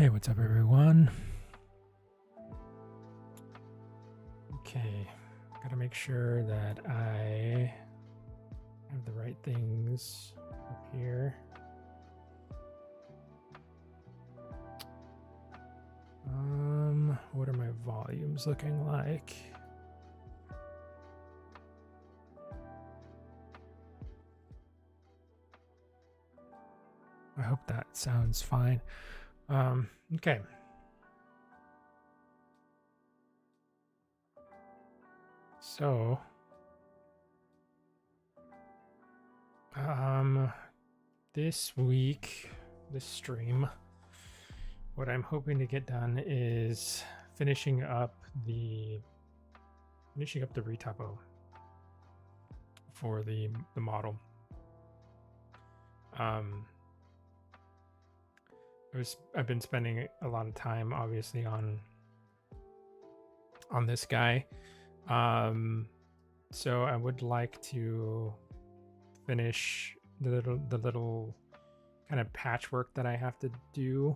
Hey, what's up, everyone? Okay, gotta make sure that I have the right things up here. What are my volumes looking like? I hope that sounds fine. Okay. So, this week, this stream, what I'm hoping to get done is finishing up the retopo for the model. I've been spending a lot of time, obviously, on this guy. So I would like to finish the little kind of patchwork that I have to do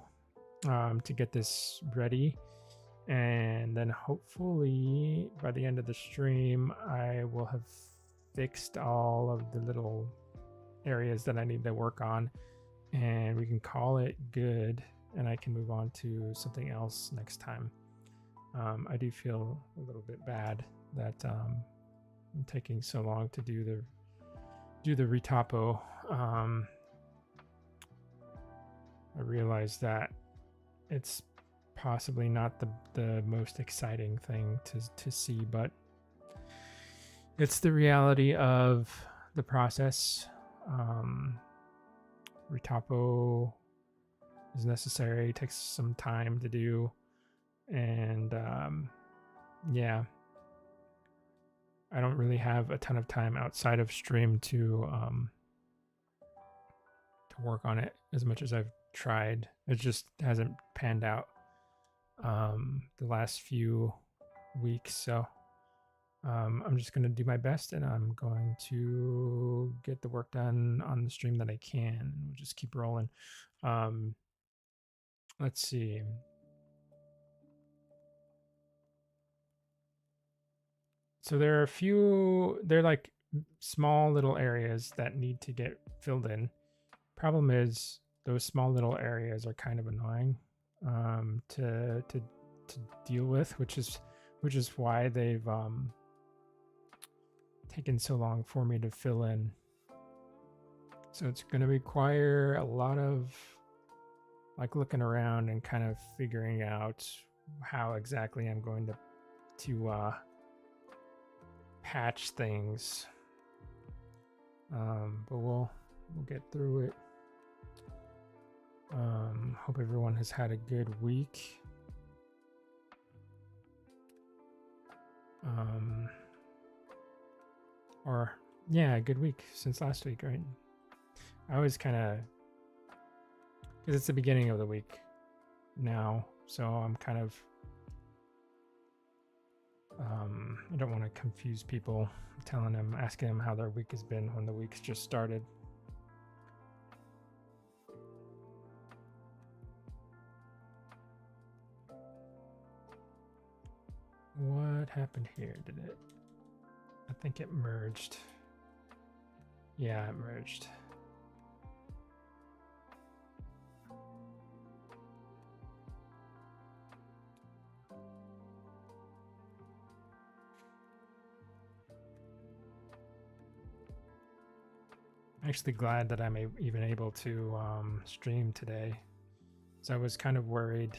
to get this ready, and then hopefully by the end of the stream I will have fixed all of the little areas that I need to work on, and we can call it good, and I can move on to something else next time. I do feel a little bit bad that I'm taking so long to do the retopo. I realize that it's possibly not the most exciting thing to see, but it's the reality of the process. Retopo is necessary, takes some time to do, and yeah, I don't really have a ton of time outside of stream to work on it as much as I've tried. It just hasn't panned out the last few weeks, so I'm just going to do my best, and I'm going to get the work done on the stream that I can, and we'll just keep rolling. Let's see. So there are they're like small little areas that need to get filled in. Problem is, those small little areas are kind of annoying to deal with, which is why they've taken so long for me to fill in. So it's going to require a lot of like looking around and kind of figuring out how exactly I'm going to patch things. But we'll get through it. Hope everyone has had a good week. Or yeah, a good week since last week, right? I always kind of, because it's the beginning of the week now, so I'm kind of I don't want to confuse people, asking them how their week has been when the week's just started. What happened here? Did it? I think it merged. Yeah, it merged. I'm actually glad that I'm even able to stream today. So I was kind of worried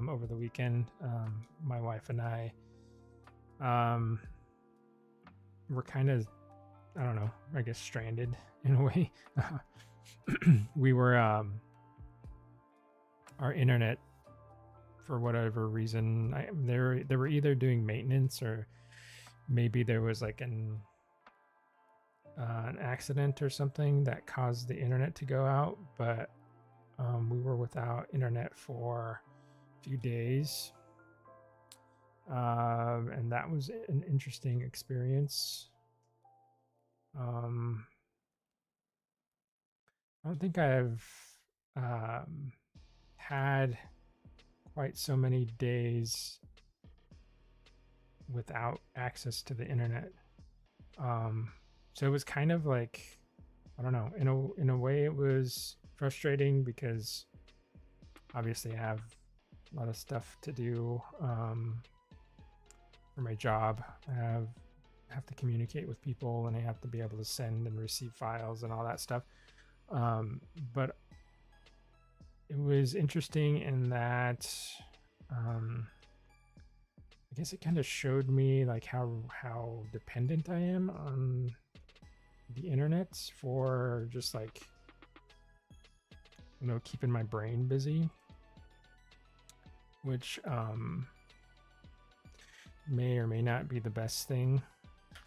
over the weekend. My wife and I were kind of, I don't know, I guess stranded in a way. We were our internet, for whatever reason, they were either doing maintenance, or maybe there was like an accident or something that caused the internet to go out. But we were without internet for a few days, and that was an interesting experience. I don't think I've had quite so many days without access to the internet. So it was kind of like, I don't know, in a way it was frustrating because obviously I have a lot of stuff to do for my job. I have to communicate with people, and I have to be able to send and receive files and all that stuff. But it was interesting in that I guess it kind of showed me like how dependent I am on the internet for just like, you know, keeping my brain busy, which may or may not be the best thing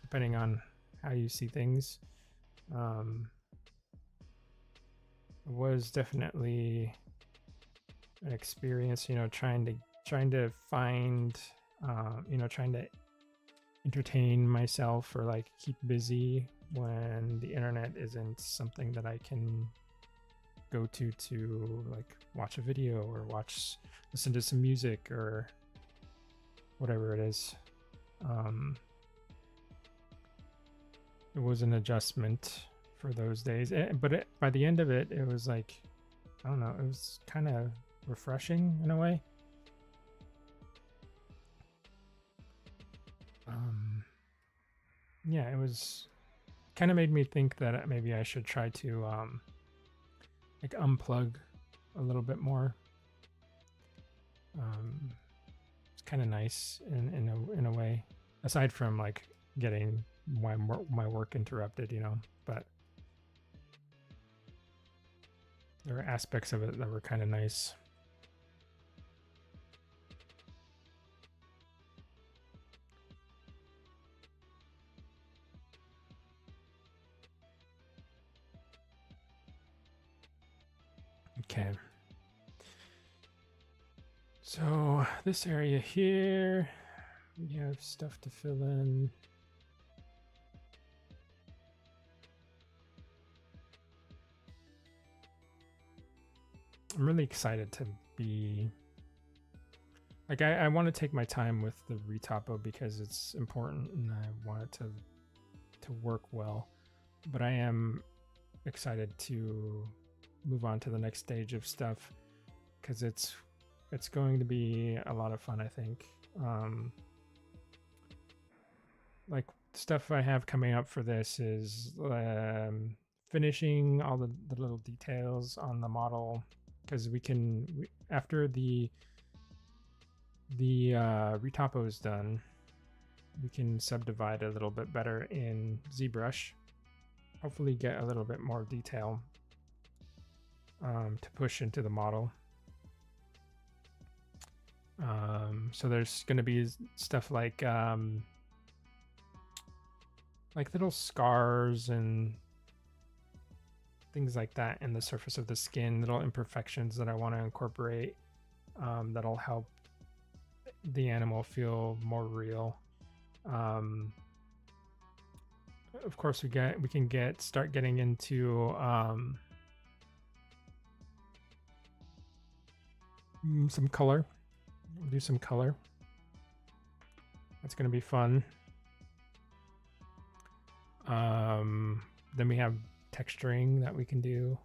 depending on how you see things. It was definitely an experience, you know, trying to find trying to entertain myself or like keep busy when the internet isn't something that I can go to like watch a video or listen to some music or whatever it is. It was an adjustment for those days, but by the end of it, it was like, I don't know, it was kind of refreshing in a way. Yeah, it was kind of made me think that maybe I should try to like unplug a little bit more. It's kind of nice in a way, aside from like getting my work interrupted, you know. But there were aspects of it that were kind of nice. Okay. So this area here, we have stuff to fill in. I'm really excited to be like, I want to take my time with the retopo because it's important and I want it to work well. But I am excited to move on to the next stage of stuff because it's going to be a lot of fun, I think. Like stuff I have coming up for this is finishing all the little details on the model, because after the retopo is done, we can subdivide a little bit better in ZBrush, hopefully get a little bit more detail to push into the model. So there's going to be stuff like little scars and things like that in the surface of the skin, little imperfections that I want to incorporate, that'll help the animal feel more real. Of course, we can start getting into some color. We'll do some color. That's going to be fun. Then we have texturing that we can do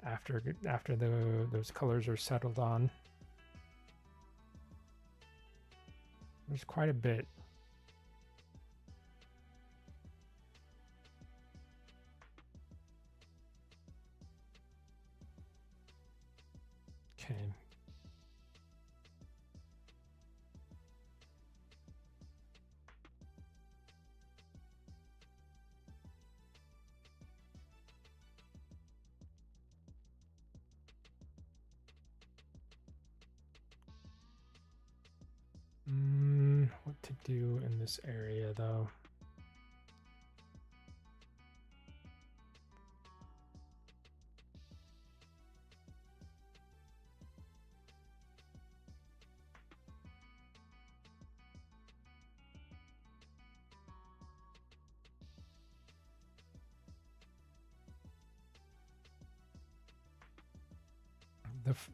after those colors are settled on. There's quite a bit. Okay. What to do in this area though?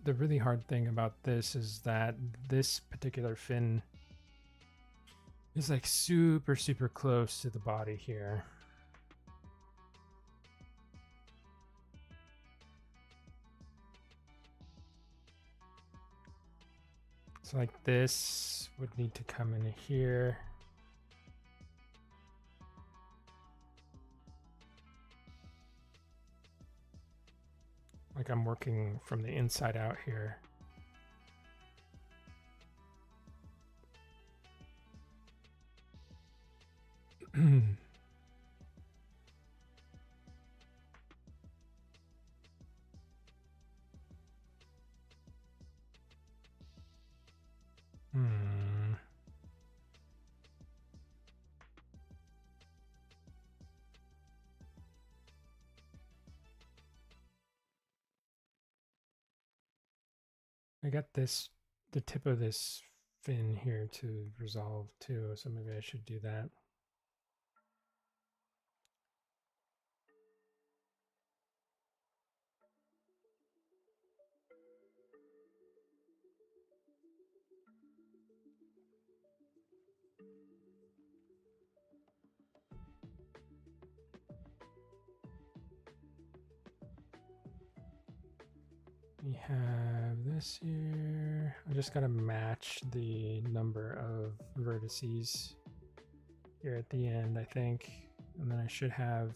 the really hard thing about this is that this particular fin is like super close to the body here. So like this would need to come in here. Like I'm working from the inside out here. I got this, the tip of this fin here to resolve too, so maybe I should do that. We have this here. I just gotta match the number of vertices here at the end, I think. And then I should have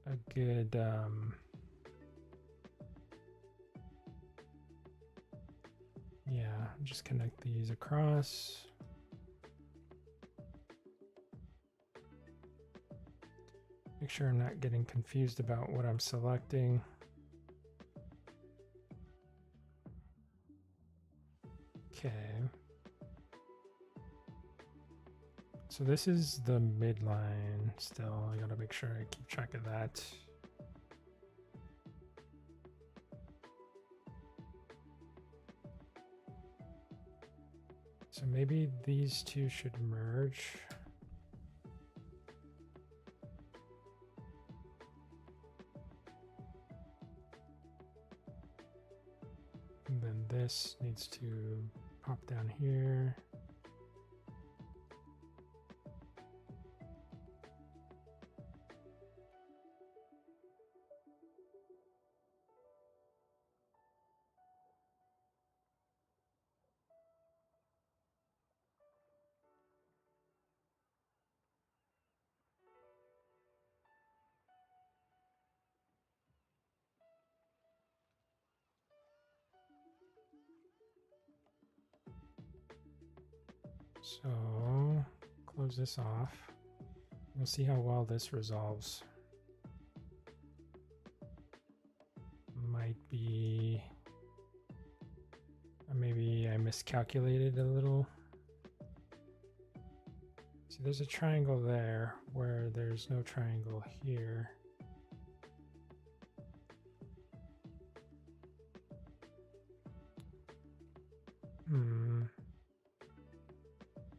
a good yeah, just connect these across. Make sure I'm not getting confused about what I'm selecting. Okay. So this is the midline still. I gotta make sure I keep track of that. So maybe these two should merge. And then this needs to pop down here. So close this off. We'll see how well this resolves. Might be, maybe I miscalculated a little. See, there's a triangle there where there's no triangle here.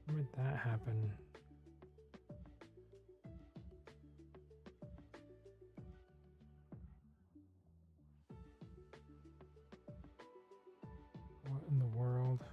When did that happen? What in the world?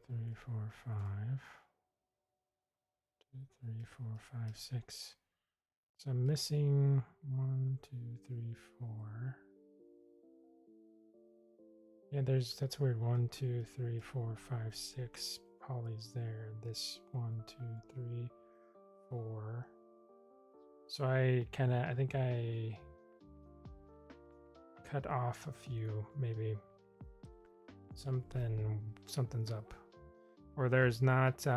Three, four, five. 2, 3, 4, 5, 6. So I'm missing 1, 2, 3, 4. Yeah, that's weird. 1, 2, 3, 4, 5, 6 polys there. This 1, 2, 3, 4. So I think I cut off a few, maybe. Something's up. Or there's not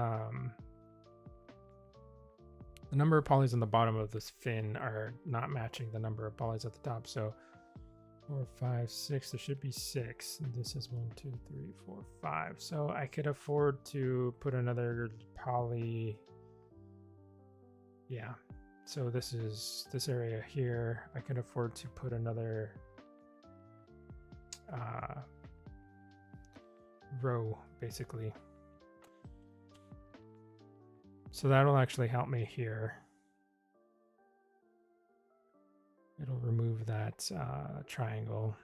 the number of polys on the bottom of this fin are not matching the number of polys at the top. So 4, 5, 6, there should be 6. And this is 1, 2, 3, 4, 5. So I could afford to put another poly. Yeah. So this is this area here. I can afford to put another row, basically. So that'll actually help me here. It'll remove that triangle.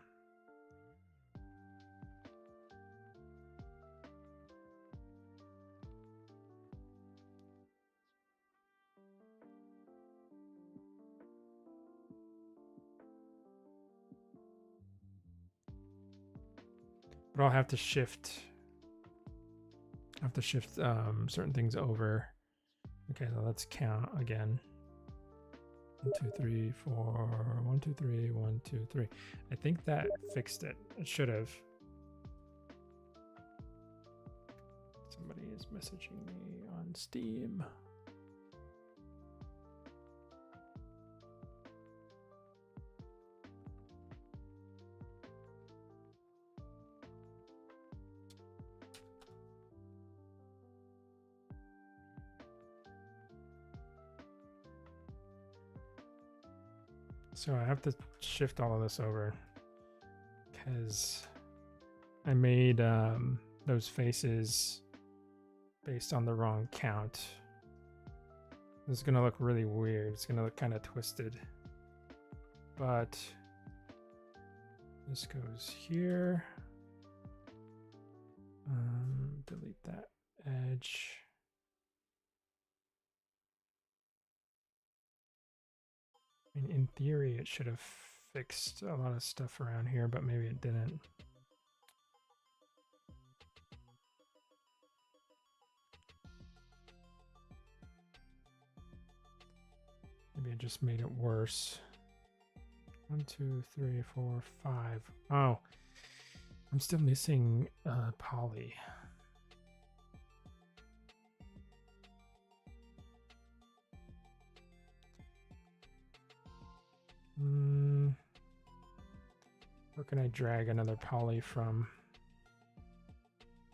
But I'll have to shift. Certain things over. Okay, so let's count again. 1, 2, 3, 4. 1, 2, 3. 1, 2, 3. I think that fixed it. It should have. Somebody is messaging me on Steam. So I have to shift all of this over because I made those faces based on the wrong count. This is gonna look really weird. It's gonna look kind of twisted, but this goes here. Delete that edge. I mean, in theory, it should have fixed a lot of stuff around here, but maybe it didn't. Maybe it just made it worse. 1, 2, 3, 4, 5. Oh, I'm still missing poly. Where can I drag another poly from?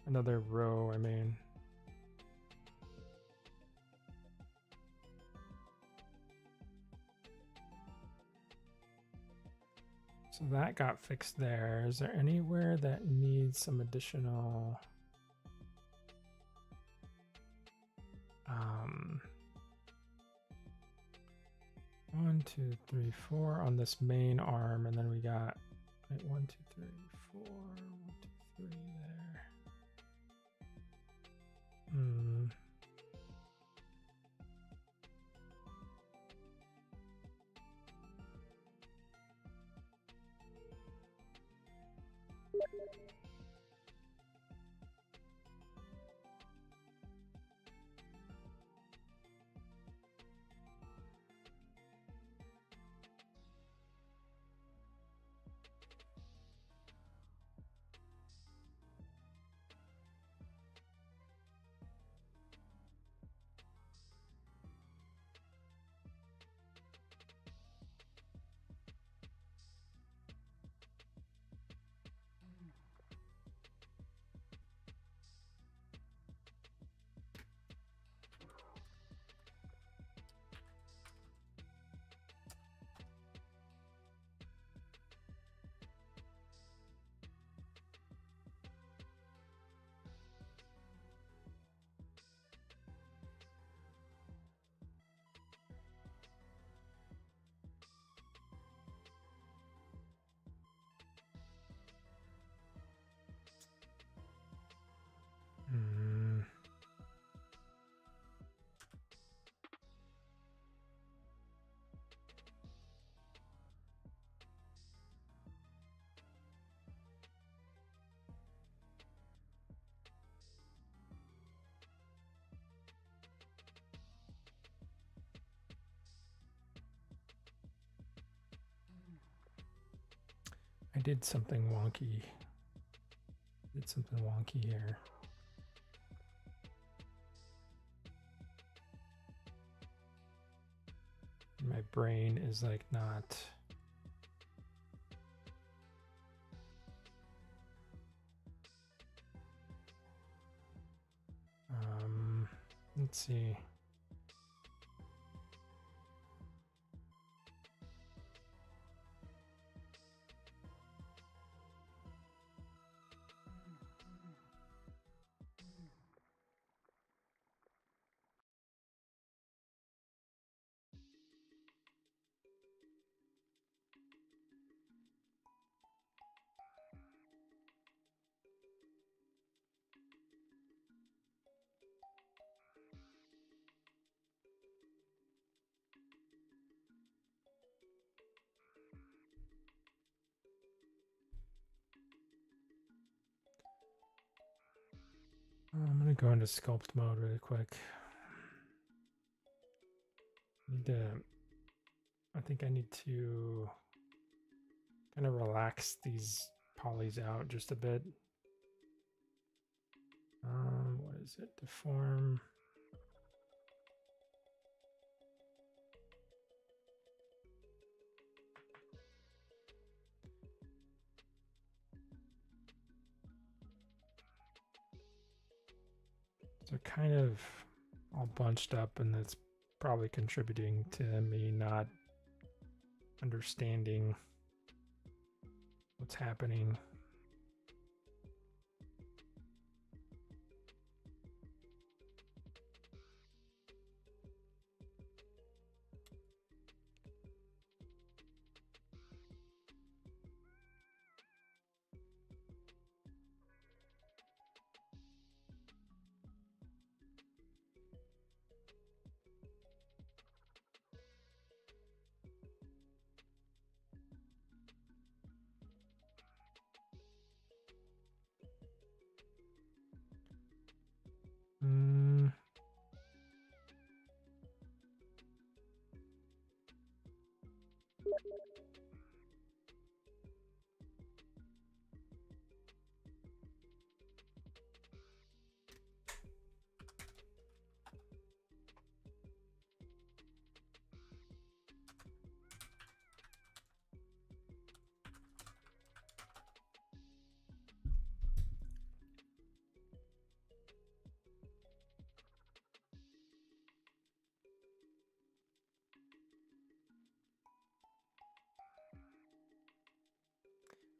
Another row, I mean. So that got fixed there. Is there anywhere that needs some additional... 1, 2, 3, 4 on this main arm, and then we got 1, 2, 3, 4, 1, 2, 3 there. I did something wonky. Here. My brain is like not. Let's see. I'm gonna go into sculpt mode really quick. I think I need to kind of relax these polys out just a bit. What is it? Deform. So kind of all bunched up, and that's probably contributing to me not understanding what's happening.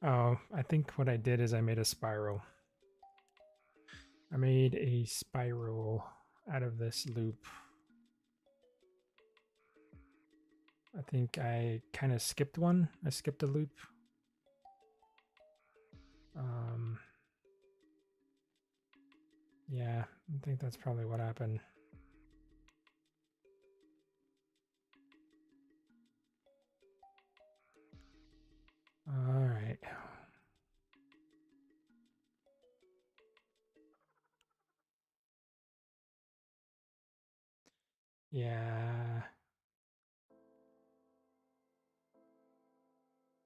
Oh, I think what I did is I made a spiral. I made a spiral out of this loop. I think I kind of skipped one. I skipped a loop. Yeah, I think that's probably what happened. All right. Yeah.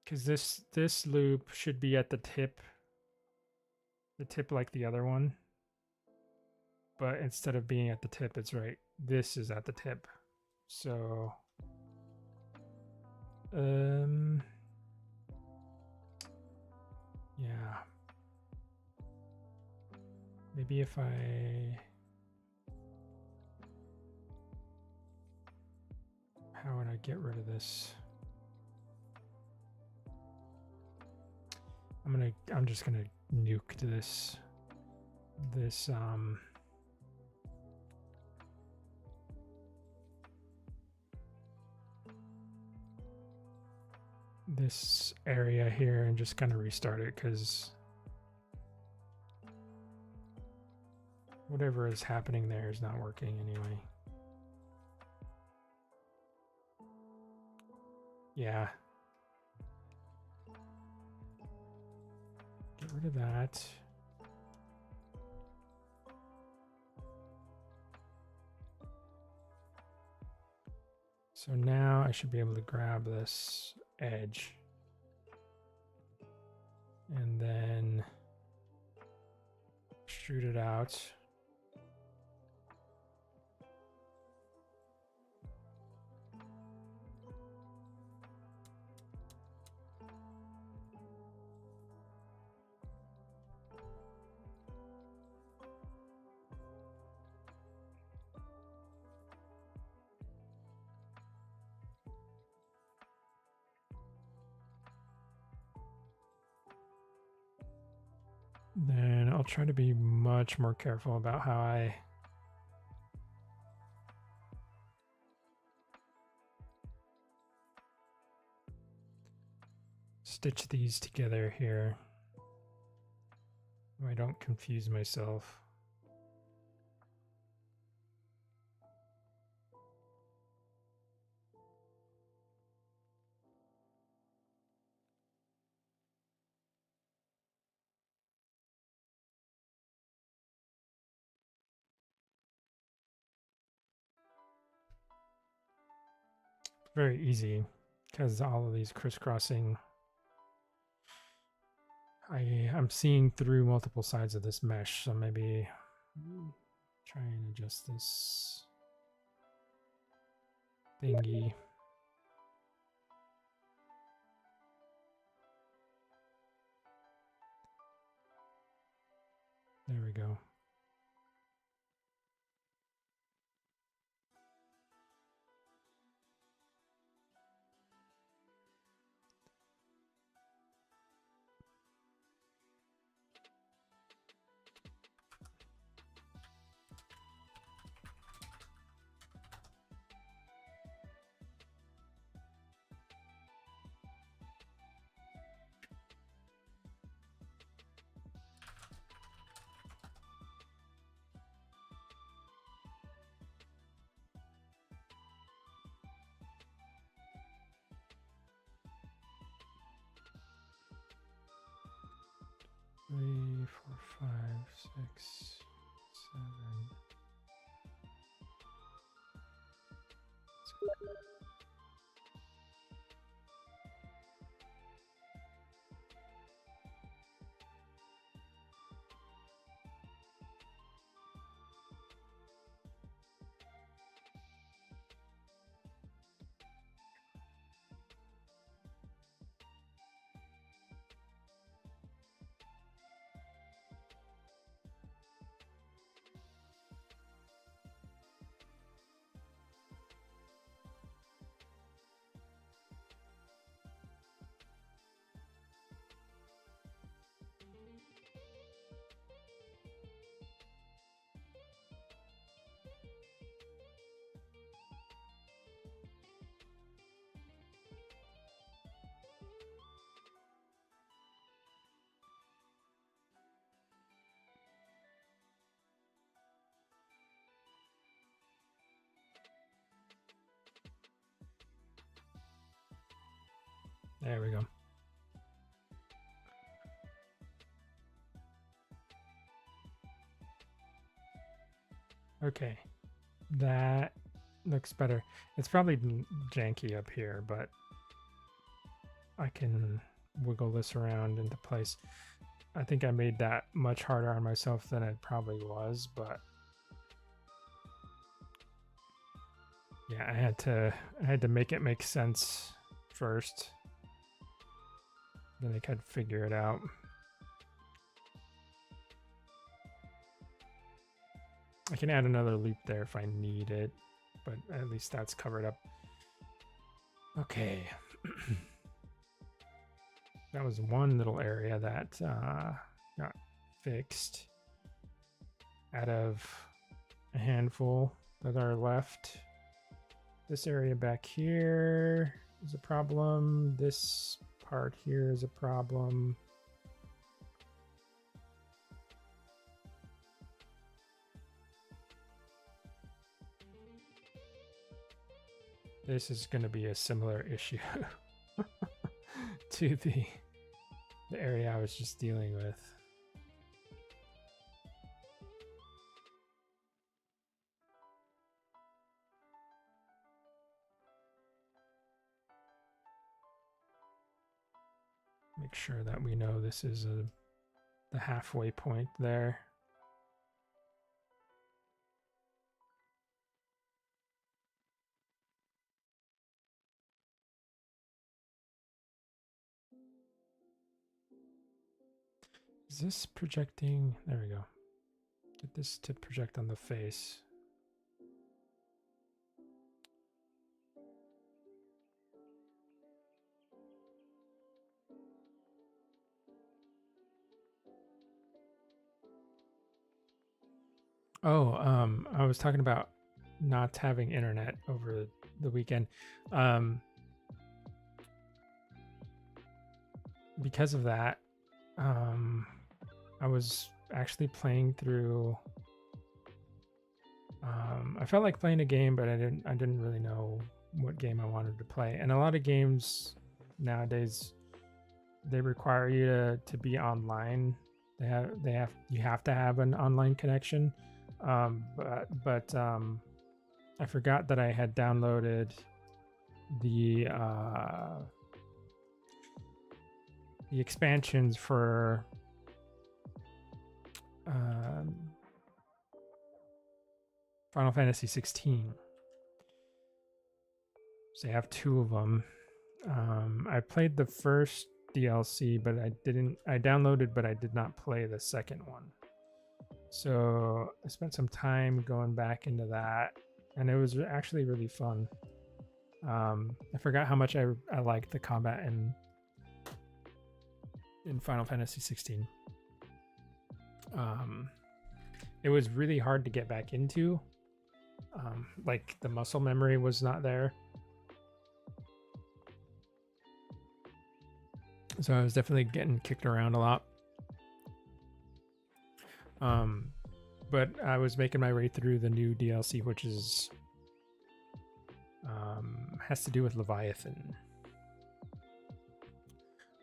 Because this loop should be at the tip like the other one. But instead of being at the tip, it's right. This is at the tip. So yeah. Maybe if how would I get rid of this? I'm just gonna nuke this this area here and just kind of restart it, because whatever is happening there is not working anyway. Yeah. Get rid of that. So now I should be able to grab this edge and then shoot it out. I'll try to be much more careful about how I stitch these together here. So I don't confuse myself. Very easy because all of these crisscrossing, I'm seeing through multiple sides of this mesh, so maybe try and adjust this thingy. There we go. Three, four, five, six, seven. There we go. Okay, that looks better. It's probably janky up here, but I can wiggle this around into place. I think I made that much harder on myself than it probably was, but yeah, I had to make it make sense first. Then I could figure it out. I can add another loop there if I need it, but at least that's covered up. Okay. That was one little area that got fixed out of a handful that are left. This area back here is a problem. This part here is a problem. This is going to be a similar issue to the area I was just dealing with. Make sure that we know this is the halfway point there. Is this projecting? There we go. Get this to project on the face. Oh, I was talking about not having internet over the weekend. Um, because of that, um, I was actually playing through. I felt like playing a game, but I didn't really know what game I wanted to play. And a lot of games nowadays, they require you to be online. You have to have an online connection. But I forgot that I had downloaded the uh, the expansions for um, Final Fantasy 16. So I have two of them. I played the first DLC, but I downloaded, but I did not play the second one. So I spent some time going back into that, and it was actually really fun. I forgot how much I liked the combat in Final Fantasy 16. It was really hard to get back into. Like the muscle memory was not there. So I was definitely getting kicked around a lot. But I was making my way through the new DLC, which is has to do with Leviathan.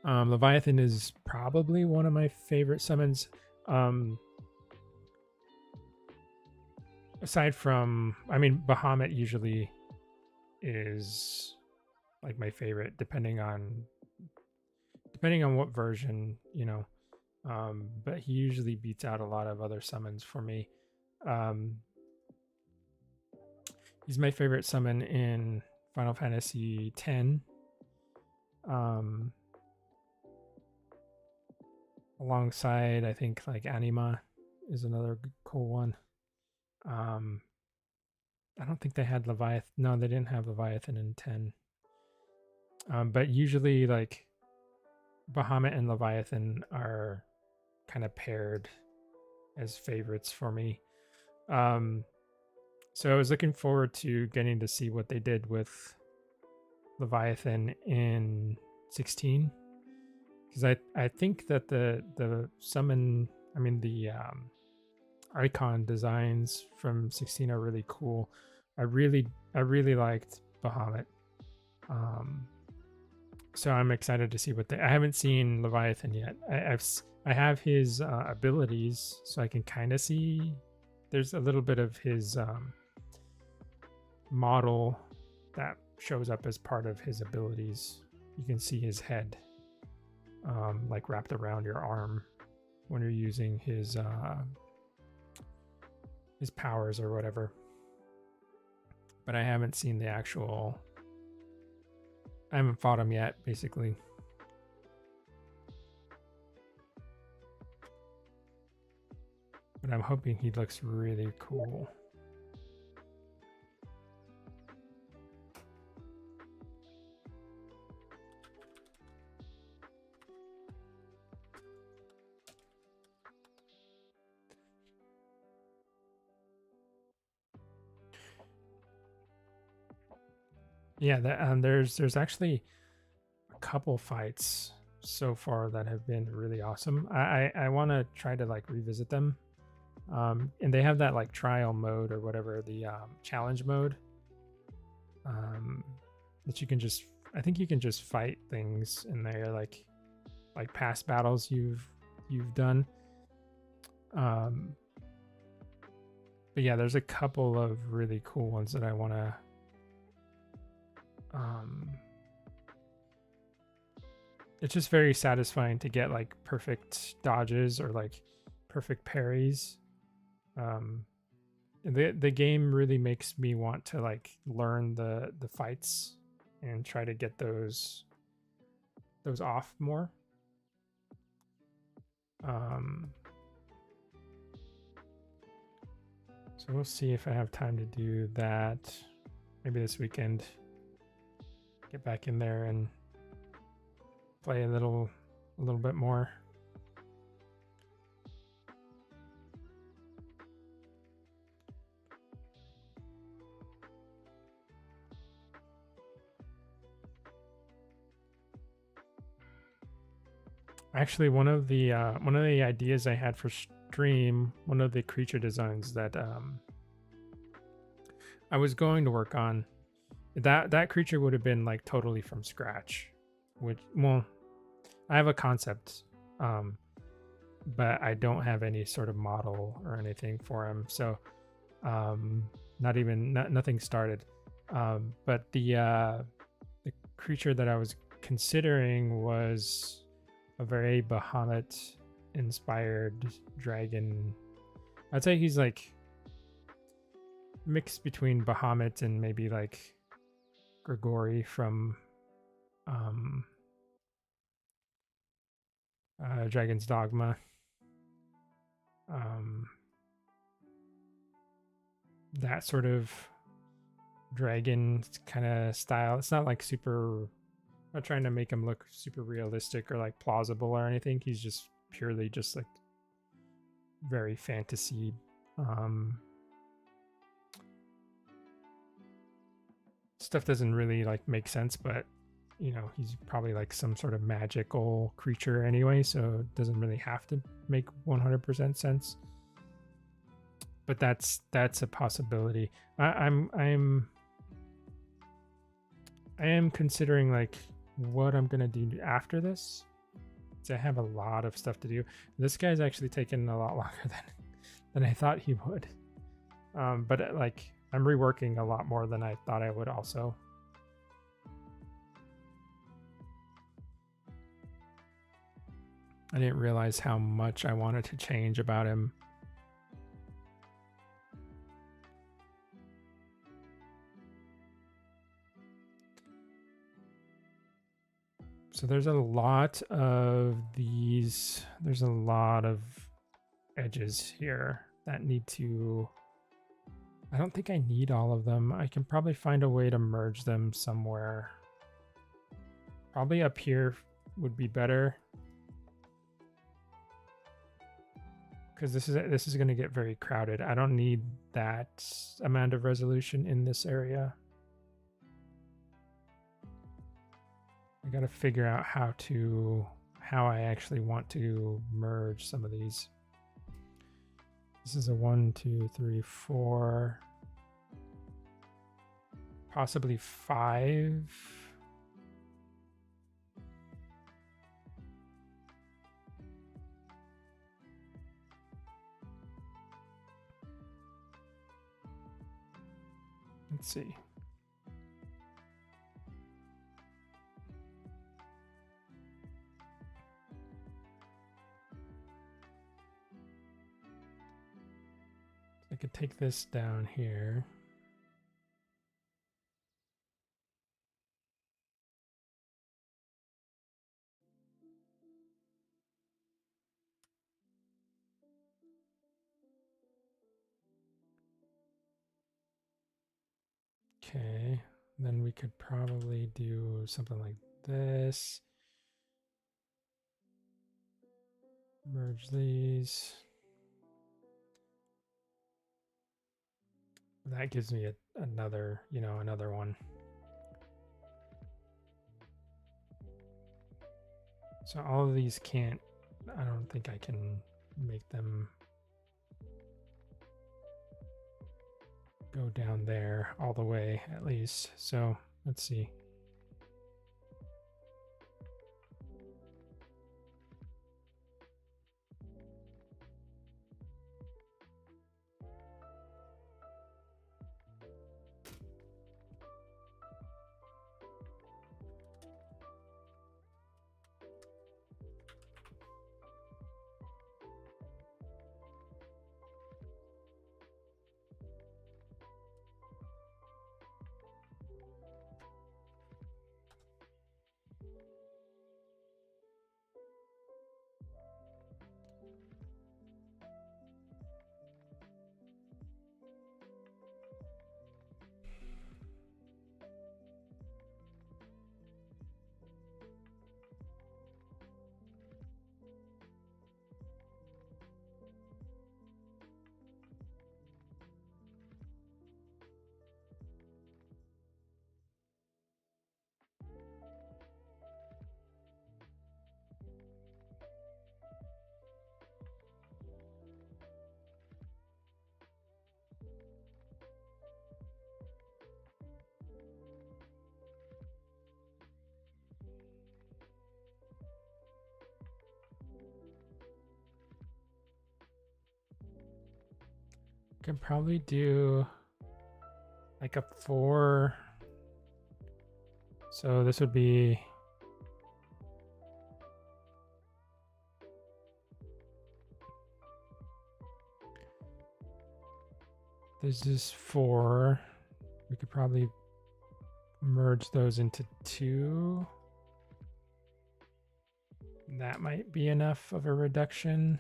Leviathan is probably one of my favorite summons. Aside from, I mean, Bahamut usually is like my favorite, depending on what version, you know. But he usually beats out a lot of other summons for me. He's my favorite summon in Final Fantasy X. Alongside, I think like Anima is another cool one. I don't think they had Leviathan. No, they didn't have Leviathan in 10. But usually, like Bahamut and Leviathan are kind of paired as favorites for me. So I was looking forward to getting to see what they did with Leviathan in 16, because I think that the summon, I mean the icon designs from 16 are really cool. I really liked Bahamut. So I'm excited to see what I haven't seen Leviathan yet. I have his abilities, so I can kind of see. There's a little bit of his model that shows up as part of his abilities. You can see his head, like wrapped around your arm when you're using his powers or whatever. But I haven't seen the actual. I haven't fought him yet, basically. But I'm hoping he looks really cool. Yeah, there's actually a couple fights so far that have been really awesome. I want to try to like revisit them. And they have that like trial mode or whatever, the challenge mode, that you can just, I think you can just fight things in there, like past battles you've done. But yeah, there's a couple of really cool ones that I want to it's just very satisfying to get like perfect dodges or like perfect parries. The game really makes me want to like learn the fights and try to get those off more. So we'll see if I have time to do that. Maybe this weekend. Get back in there and play a little bit more. Actually, one of the ideas I had for stream, one of the creature designs that I was going to work on, that creature would have been like totally from scratch. Which, well, I have a concept, but I don't have any sort of model or anything for him. So nothing started. But the creature that I was considering was a very Bahamut inspired dragon. I'd say he's like mixed between Bahamut and maybe like Grigori from Dragon's Dogma. That sort of dragon kind of style. It's not like super. I'm not trying to make him look super realistic or like plausible or anything. He's just purely just like very fantasy. Stuff doesn't really like make sense, but you know, he's probably like some sort of magical creature anyway, so it doesn't really have to make 100% sense. But that's a possibility. I am considering like what I'm gonna do after this. So I have a lot of stuff to do. This guy's actually taken a lot longer than I thought he would. But like I'm reworking a lot more than I thought I would also. I didn't realize how much I wanted to change about him. So there's a lot of these, there's a lot of edges here that need to, I don't think I need all of them. I can probably find a way to merge them somewhere. Probably up here would be better. Because this is going to get very crowded. I don't need that amount of resolution in this area. I got to figure out how I actually want to merge some of these. This is a 1, 2, 3, 4, possibly 5. Let's see. I could take this down here. Okay, then we could probably do something like this. Merge these. That gives me another one. So all of these can't, I don't think I can make them go down there all the way at least. So let's see. could probably do like a 4. So this would be this is 4. We could probably merge those into 2. That might be enough of a reduction.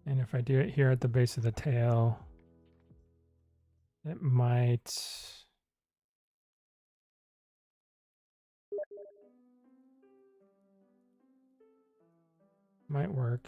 And if I do it here at the base of the tail, it might work.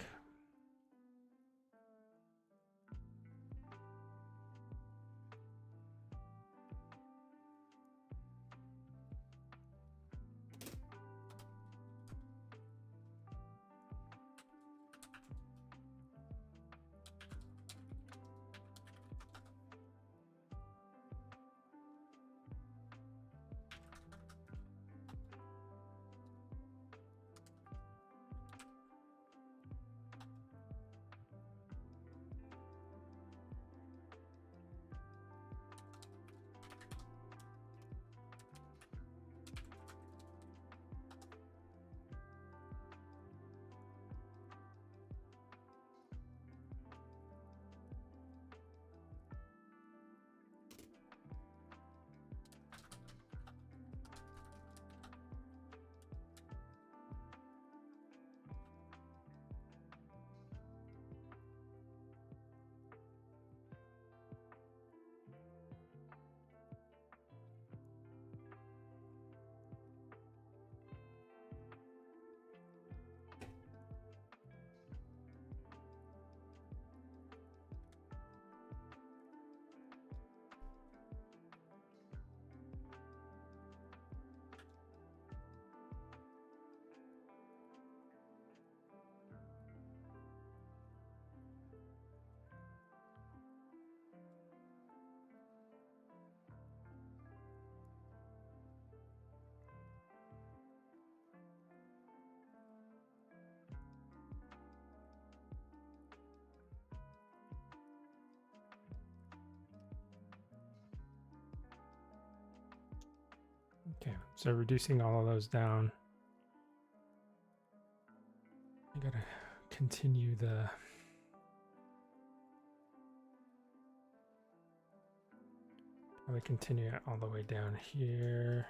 Okay, so reducing all of those down. I gotta continue the probably continue it all the way down here.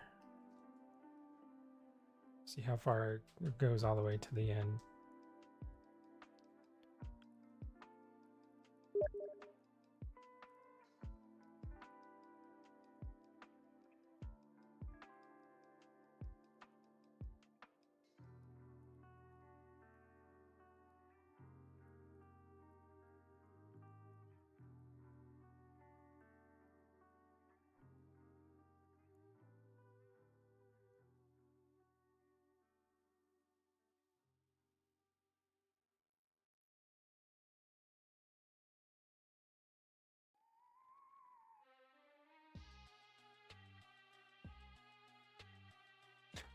See how far it goes all the way to the end.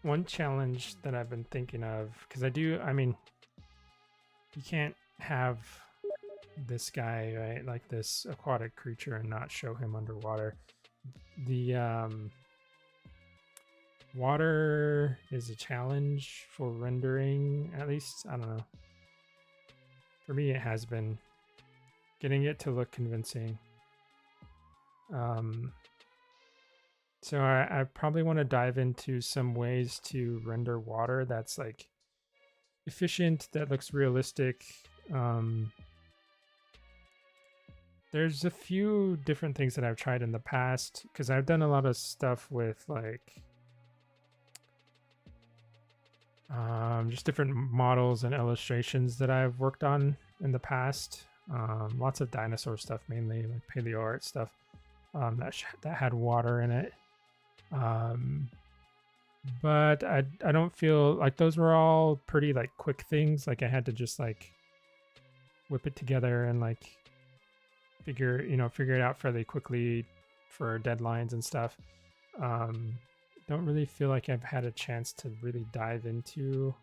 One challenge that I've been thinking of, because I mean, you can't have this guy, right, like this aquatic creature and not show him underwater. The water is a challenge for rendering, at least, I don't know. For me, it has been getting it to look convincing. So I probably want to dive into some ways to render water that's like efficient, that looks realistic. There's a few different things that I've tried in the past because I've done a lot of stuff with like just different models and illustrations that I've worked on in the past. Lots of dinosaur stuff, mainly like paleo art stuff that had water in it. but I don't feel like those were all pretty like quick things. Like I had to just like whip it together and like figure it out fairly quickly for deadlines and stuff. Um, don't really feel like I've had a chance to really dive into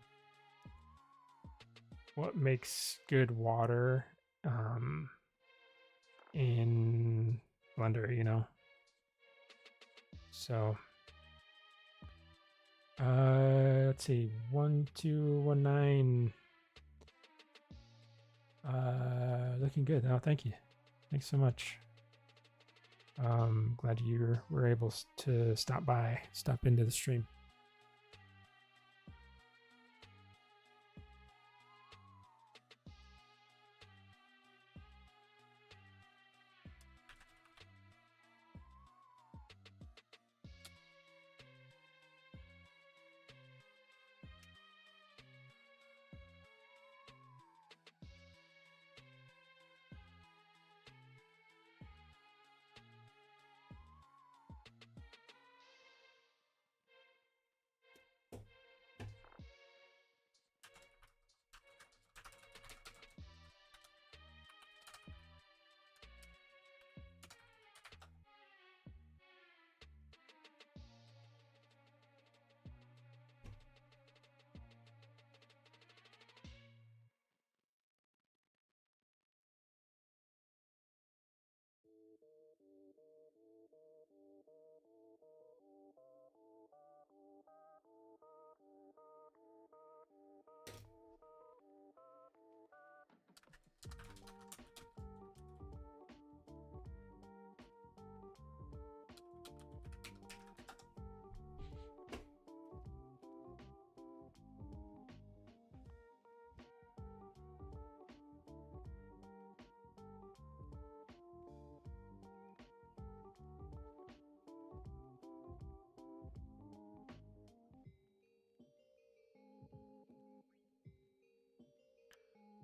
what makes good water in Blender. So let's see, 1219. Looking good. Oh, thank you. Thanks so much. Glad you were able to stop into the stream.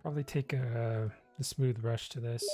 Probably take the smooth brush to this.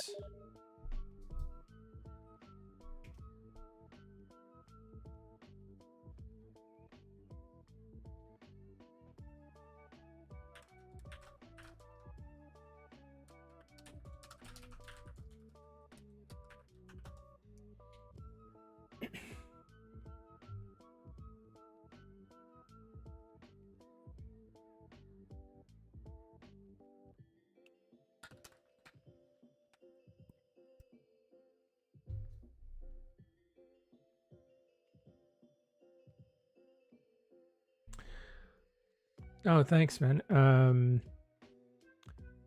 Oh, thanks, man.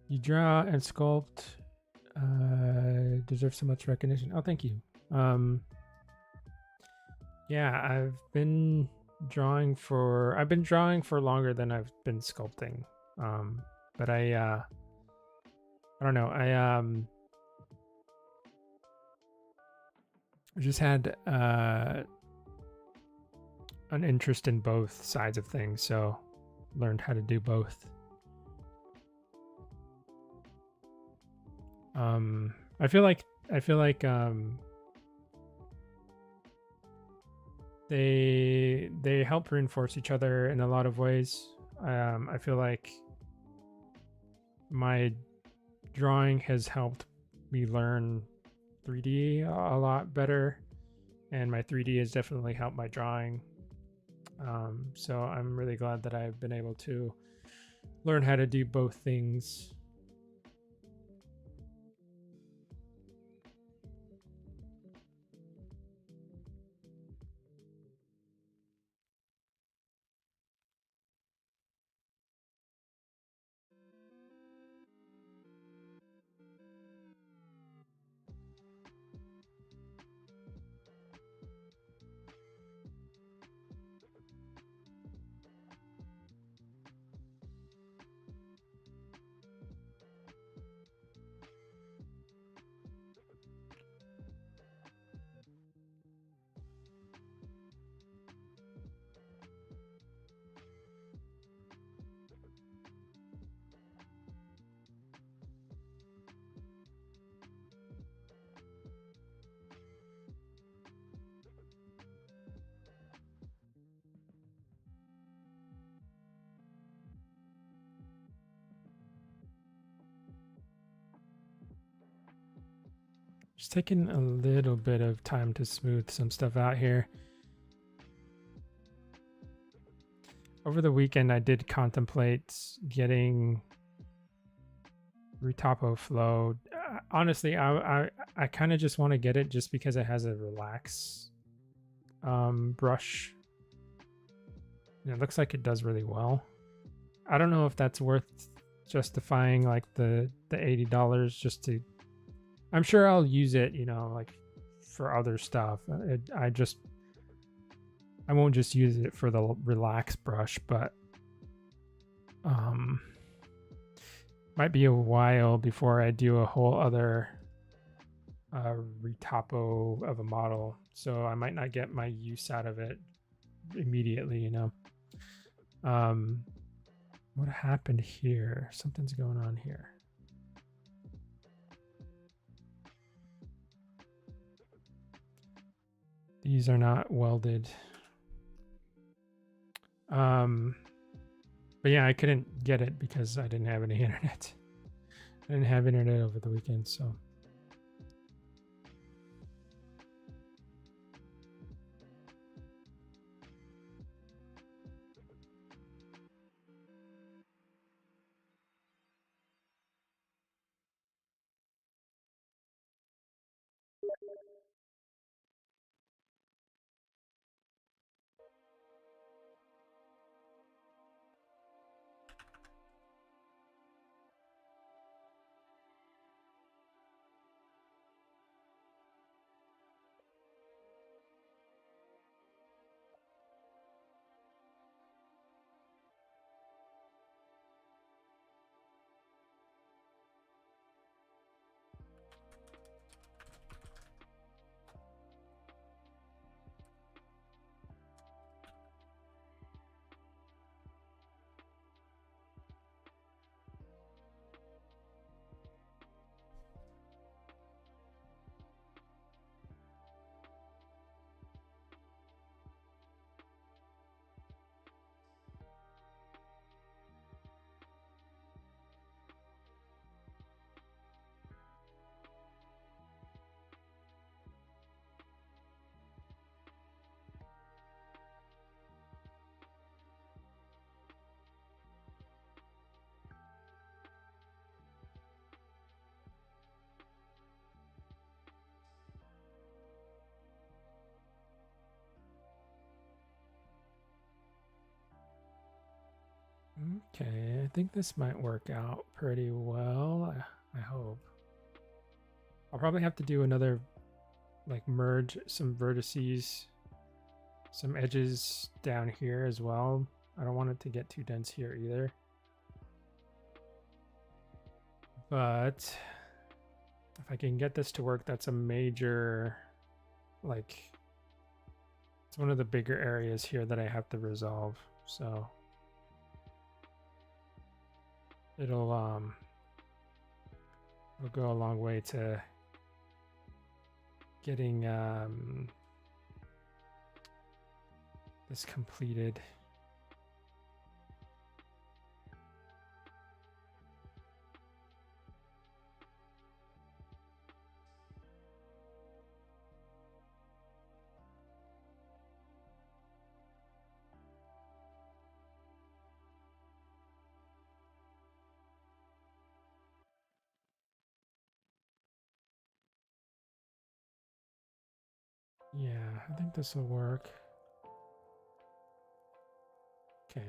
You draw and sculpt deserve so much recognition. Oh, thank you. Yeah, I've been drawing for longer than I've been sculpting. But I don't know. I just had an interest in both sides of things, so learned how to do both. I feel like they help reinforce each other in a lot of ways. I feel like my drawing has helped me learn 3D a lot better, and my 3D has definitely helped my drawing. So I'm really glad that I've been able to learn how to do both things. Just taking a little bit of time to smooth some stuff out here. Over the weekend, I did contemplate getting Retopo Flow. Honestly, I kind of just want to get it just because it has a relax brush. And it looks like it does really well. I don't know if that's worth justifying like the $80 just to. I'm sure I'll use it, you know, like for other stuff. I won't just use it for the relax brush, but might be a while before I do a whole other retopo of a model, so I might not get my use out of it immediately, you know. What happened here? Something's going on here. These are not welded. But yeah, I couldn't get it because I didn't have any internet. I didn't have internet over the weekend, so. Okay, I think this might work out pretty well. I hope. I'll probably have to do another, like, merge some vertices, some edges down here as well. I don't want it to get too dense here either. But if I can get this to work, that's a major, like, it's one of the bigger areas here that I have to resolve. So it'll go a long way to getting this completed. Yeah, I think this will work. Okay.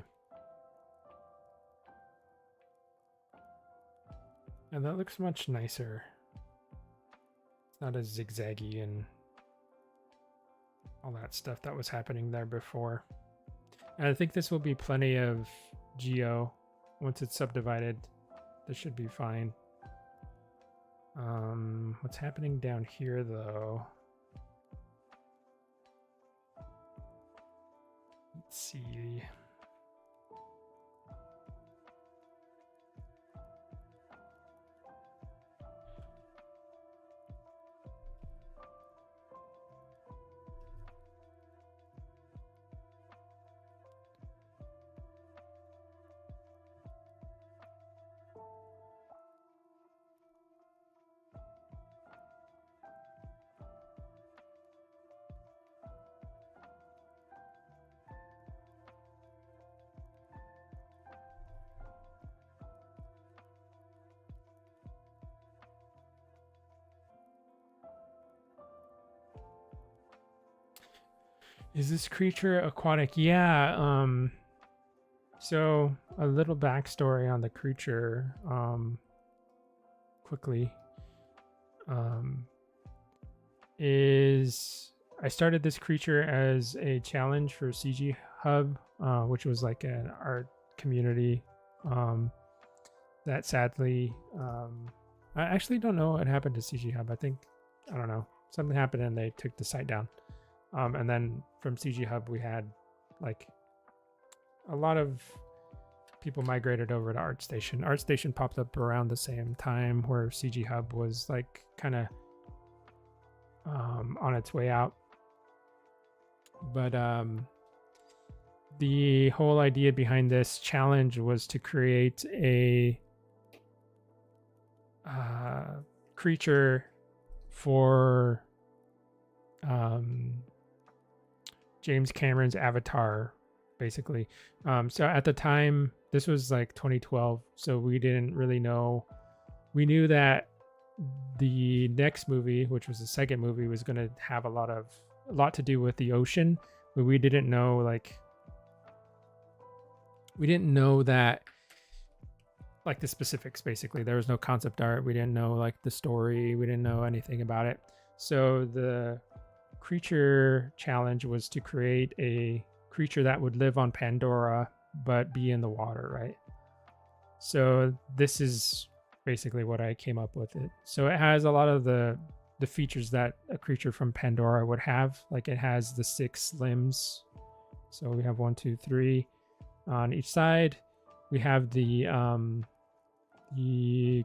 And that looks much nicer. It's not as zigzaggy and all that stuff that was happening there before. And I think this will be plenty of geo. Once it's subdivided, this should be fine. What's happening down here though? Let's see. Is this creature aquatic? Yeah. So a little backstory on the creature. Quickly. Is I started this creature as a challenge for CG Hub, which was like an art community that sadly, I actually don't know what happened to CG Hub. I don't know, something happened and they took the site down. And then from CG Hub, we had like a lot of people migrated over to ArtStation. ArtStation popped up around the same time where CG Hub was like kind of on its way out. But the whole idea behind this challenge was to create a creature for James Cameron's Avatar, basically. So at the time, this was like 2012, so we didn't really know. We knew that the next movie, which was the second movie, was going to have a lot to do with the ocean, but we didn't know that like the specifics. Basically, there was no concept art. We didn't know like the story. We didn't know anything about it. So the creature challenge was to create a creature that would live on Pandora but be in the water, right? So this is basically what I came up with it. So it has a lot of the features that a creature from Pandora would have. Like it has the 6 limbs. So we have 1, 2, 3 on each side. We have the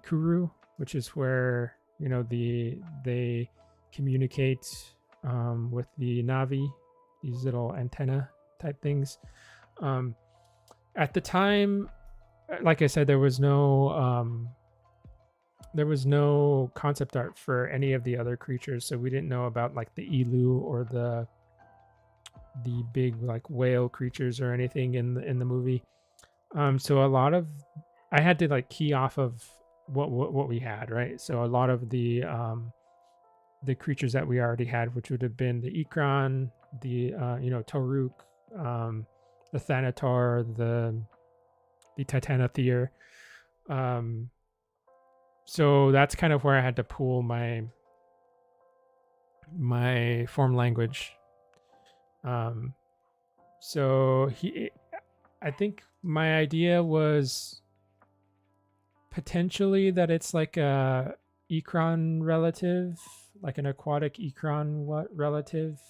Kuru, which is where they communicate with the Navi, these little antenna type things. At the time, like I said, there was no concept art for any of the other creatures, so we didn't know about like the elu or the big like whale creatures or anything in the movie. So a lot of I had to like key off of what we had, right? So a lot of the creatures that we already had, which would have been the Ikran, the Toruk, the Thanatar, the Titanothere. So that's kind of where I had to pull my form language. So I think my idea was potentially that it's like a Ikran relative, like an aquatic Ikran relative.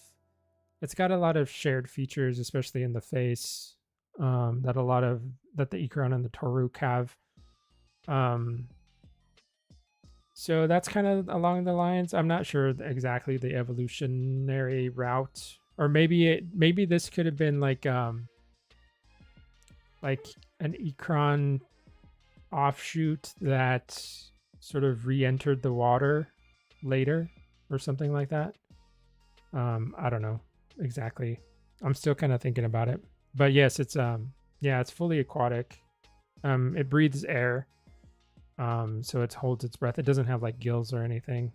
It's got a lot of shared features, especially in the face, that the Ikran and the Toruk have. So that's kind of along the lines. I'm not sure exactly the evolutionary route, or maybe this could have been like an Ikran offshoot that sort of re-entered the water later or something like that. I don't know exactly. I'm still kind of thinking about it. But yes, it's it's fully aquatic. It breathes air. So it holds its breath. It doesn't have like gills or anything.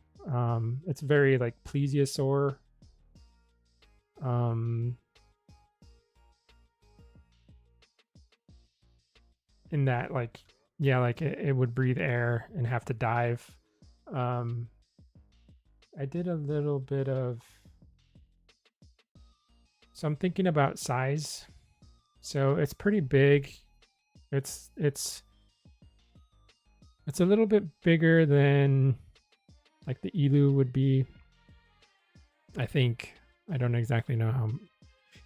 It's very like plesiosaur. In that like it would breathe air and have to dive. I did a little bit of, so I'm thinking about size. So it's pretty big. It's a little bit bigger than like the elu would be. I think, I don't exactly know how,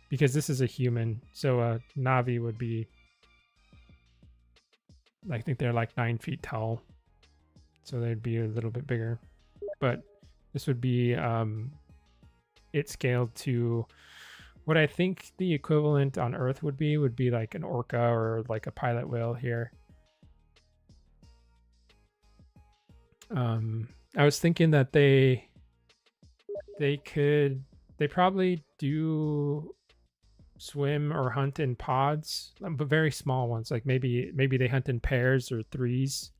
because this is a human. So a Navi would be, I think they're like 9 feet tall. So they'd be a little bit bigger. But this would be it scaled to what I think the equivalent on Earth would be like an orca or like a pilot whale here. I was thinking that they probably do swim or hunt in pods, but very small ones. Like maybe they hunt in pairs or threes,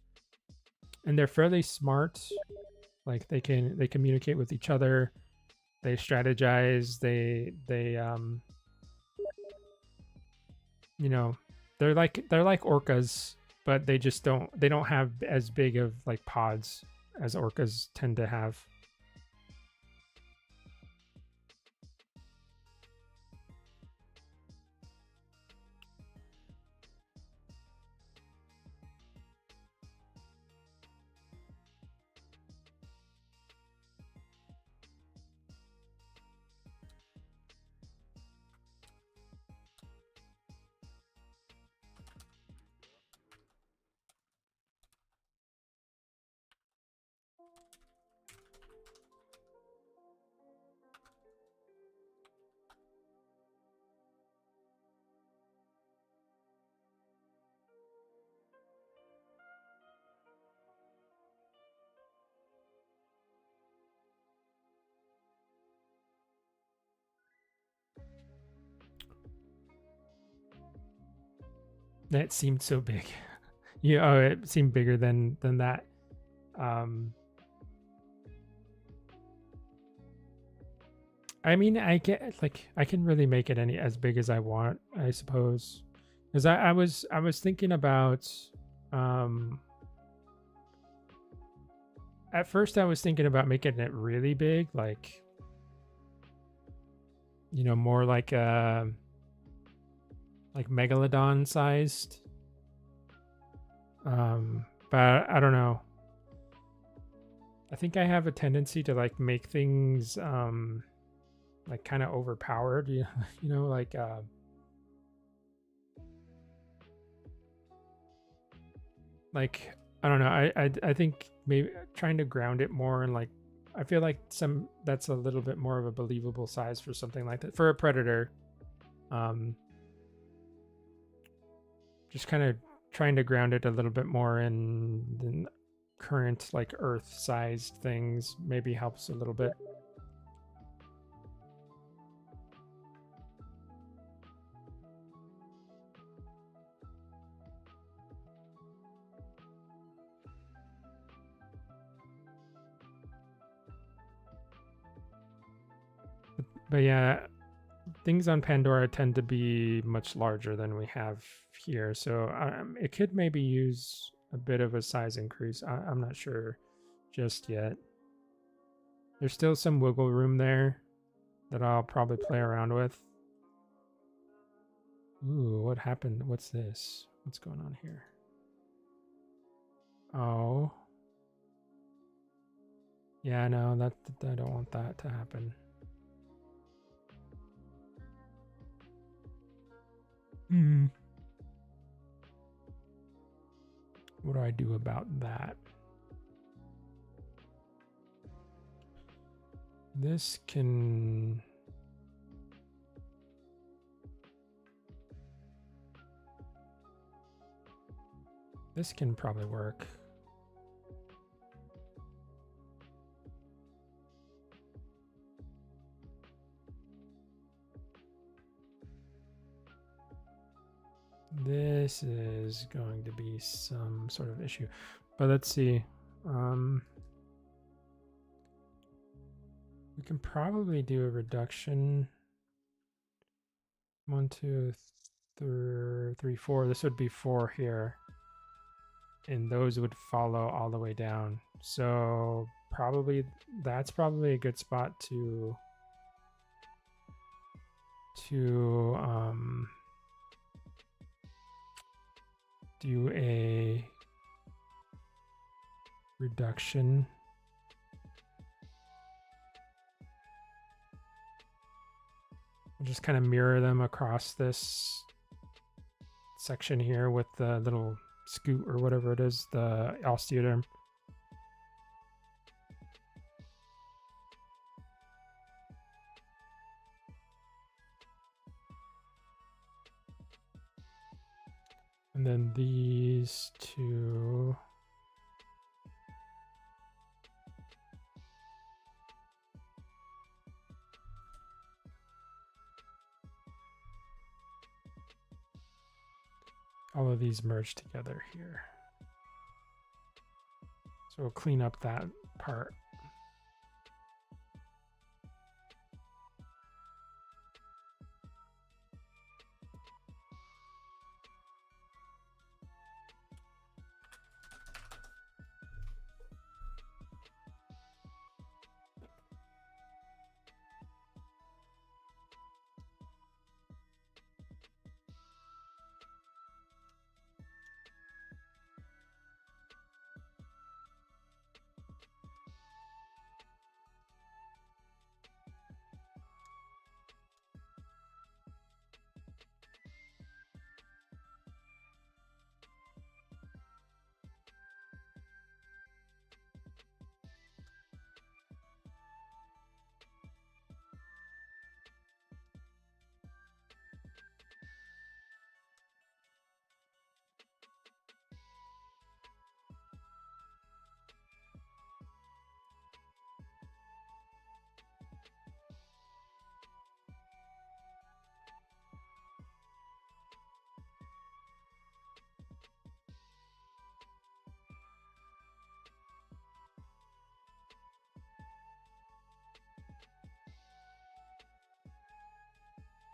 and they're fairly smart. Like they communicate with each other. They strategize. You know, they're like orcas, but they just don't have as big of like pods as orcas tend to have. That seemed so big. Yeah, oh, it seemed bigger than that. I mean, I get like I can really make it any as big as I want, I suppose. Because I was thinking about at first I was thinking about making it really big, like more like megalodon sized. But I don't know. I think I have a tendency to like make things like kind of overpowered, like I don't know. I think maybe trying to ground it more and like I feel like that's a little bit more of a believable size for something like that for a predator. Just kind of trying to ground it a little bit more in current like Earth sized things maybe helps a little bit. But yeah, things on Pandora tend to be much larger than we have here, so it could maybe use a bit of a size increase. I'm not sure just yet. There's still some wiggle room there that I'll probably play around with. Ooh, what happened? What's this? What's going on here? Oh. Yeah, no, that I don't want that to happen. What do I do about that? This can... This can probably work. This is going to be some sort of issue, but let's see. We can probably do a reduction. 1, 2, 3, 4. This would be 4 here, and those would follow all the way down. So that's probably a good spot to do a reduction. I'll just kind of mirror them across this section here with the little scoot or whatever it is, the osteoderm. And then these two. All of these merge together here. So we'll clean up that part.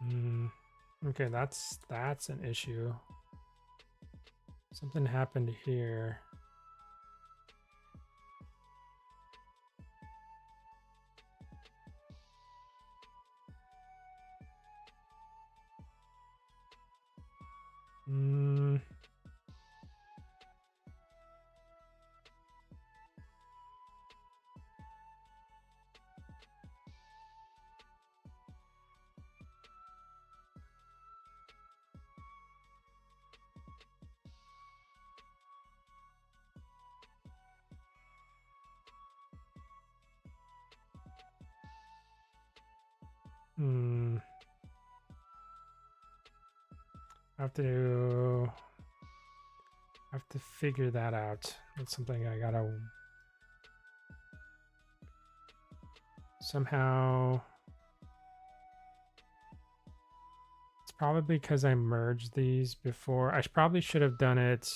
Okay, that's an issue. Something happened here. I have to figure that out. That's something I gotta somehow. It's probably because I merged these before. I probably should have done it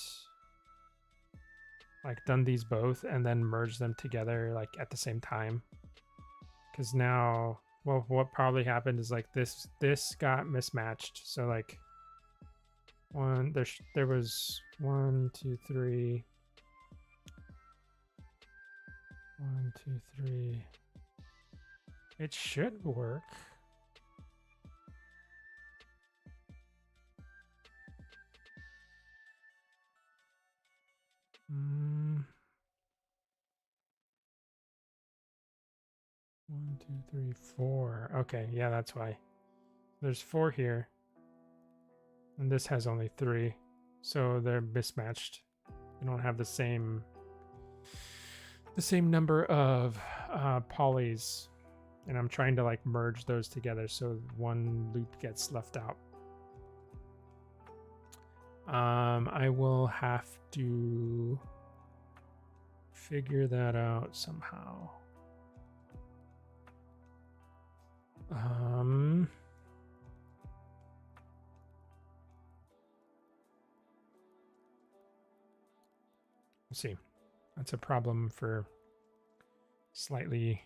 like done these both and then merged them together like at the same time. Because now, well, what probably happened is like this got mismatched. So like there was 1, 2, 3. 1, 2, 3. It should work. Mm. 1, 2, 3, 4. Okay, yeah, that's why. There's 4 here. And this has only 3. So they're mismatched. They don't have the same number of polys. And I'm trying to like merge those together so one loop gets left out. I will have to figure that out somehow. Let's see. That's a problem for slightly,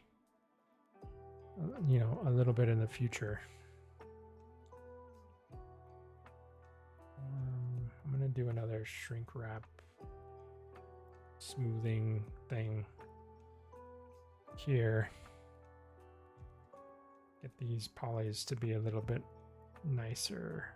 you know, a little bit in the future. I'm gonna do another shrink wrap smoothing thing here. Get these polys to be a little bit nicer.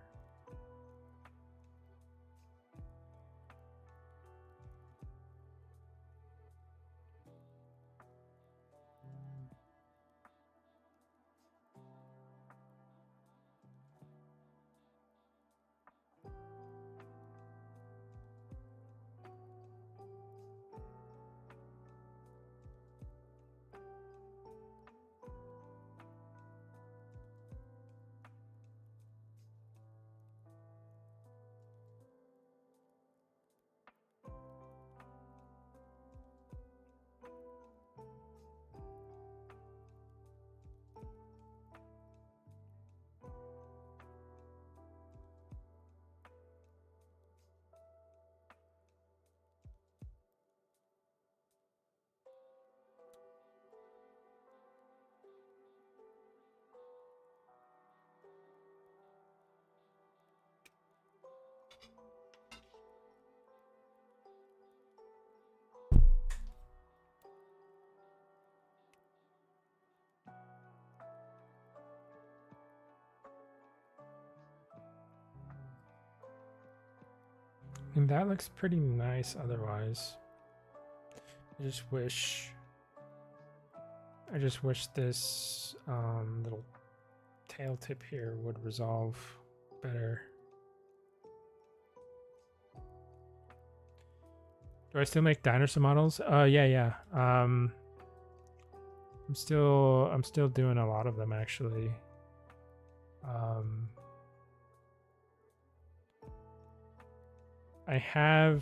And that looks pretty nice otherwise. I just wish this little tail tip here would resolve better. Do I still make dinosaur models? Yeah. I'm still doing a lot of them actually. I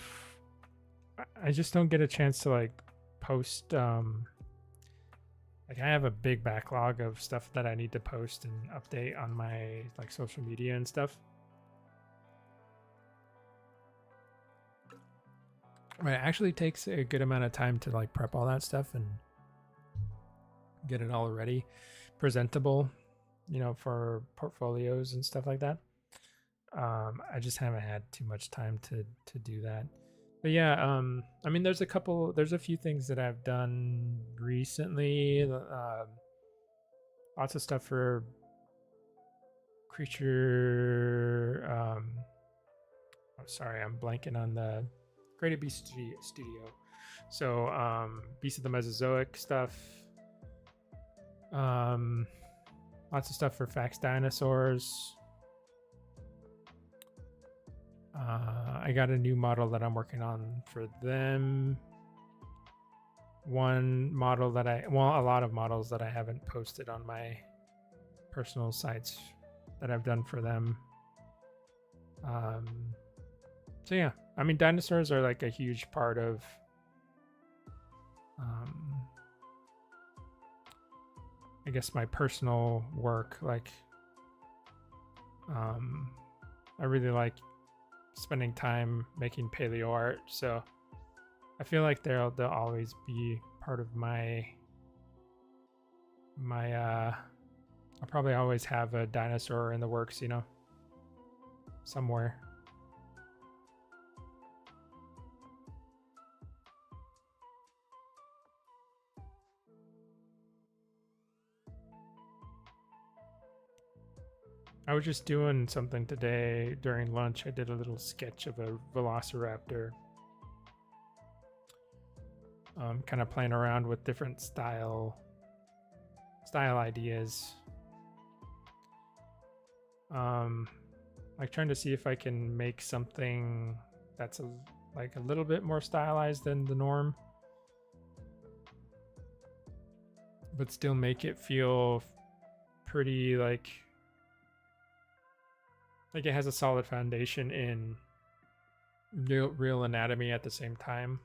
just don't get a chance to like post like I have a big backlog of stuff that I need to post and update on my like social media and stuff. It actually takes a good amount of time to like prep all that stuff and get it all ready, presentable. you know, for portfolios and stuff like that. I just haven't had too much time to do that. But yeah, I mean, there's a few things that I've done recently. Lots of stuff for creature. I'm sorry, I'm blanking on the Creative Beast Studio. So, Beast of the Mesozoic stuff. Lots of stuff for Fax Dinosaurs. I got a new model that I'm working on for them. One model that a lot of models that I haven't posted on my personal sites that I've done for them. So yeah, I mean, dinosaurs are like a huge part of I guess my personal work. Like, I really like spending time making paleo art, so I feel like they'll always be part of my I'll probably always have a dinosaur in the works, you know, somewhere. I was just doing something today during lunch. I did a little sketch of a velociraptor. Kind of playing around with different style ideas. Like trying to see if I can make something that's like a little bit more stylized than the norm, but still make it feel pretty like it has a solid foundation in real anatomy at the same time.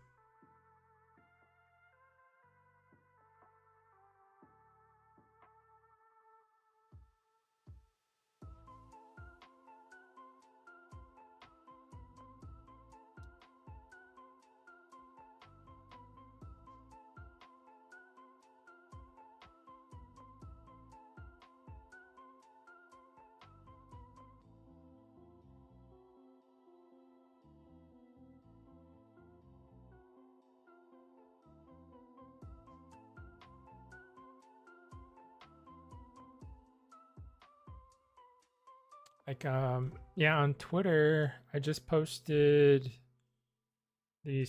Like, yeah, on Twitter, I just posted the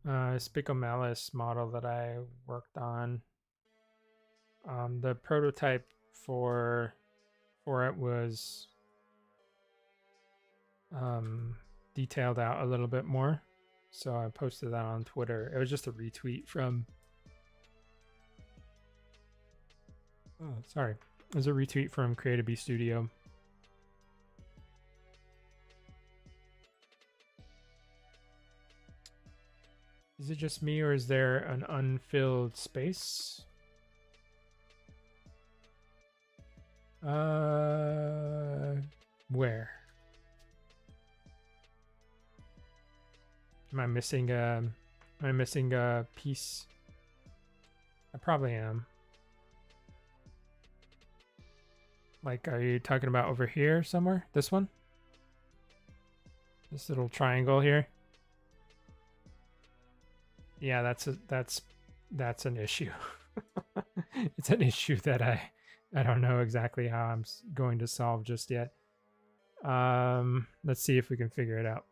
Spicomelis model that I worked on. The prototype for it was detailed out a little bit more, so I posted that on Twitter. It was just a retweet from it was a retweet from Creative Beast Studio. Is it just me, or is there an unfilled space? Where? Am I missing a piece? I probably am. Like, are you talking about over here somewhere? This one? This little triangle here? Yeah, that's an issue. It's an issue that I don't know exactly how I'm going to solve just yet. Let's see if we can figure it out.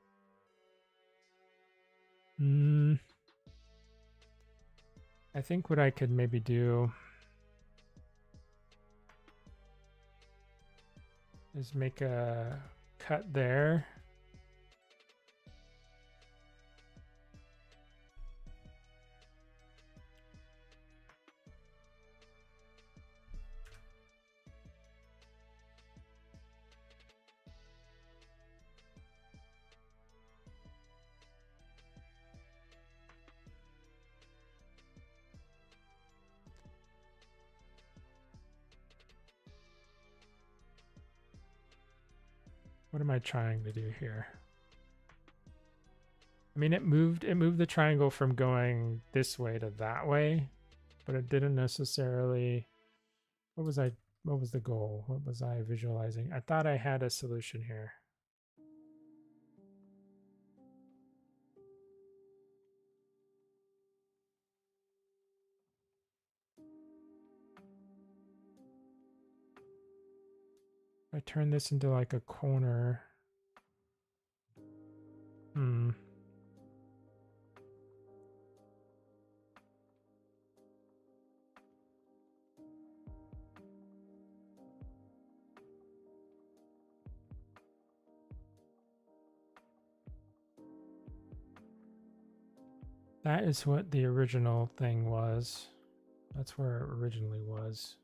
I think what I could maybe do is make a cut there. What am I trying to do here? I mean, it moved the triangle from going this way to that way, but it didn't necessarily. What was I What was the goal? What was I visualizing? I thought I had a solution here. If I turn this into like a corner. That is what the original thing was. That's where it originally was.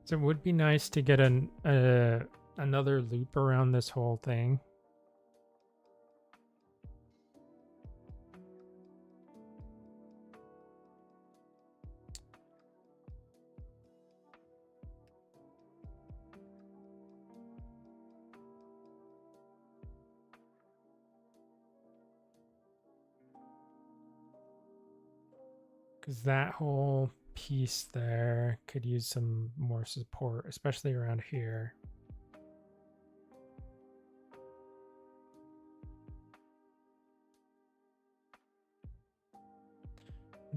So it would be nice to get another loop around this whole thing. Because that whole piece there could use some more support, especially around here.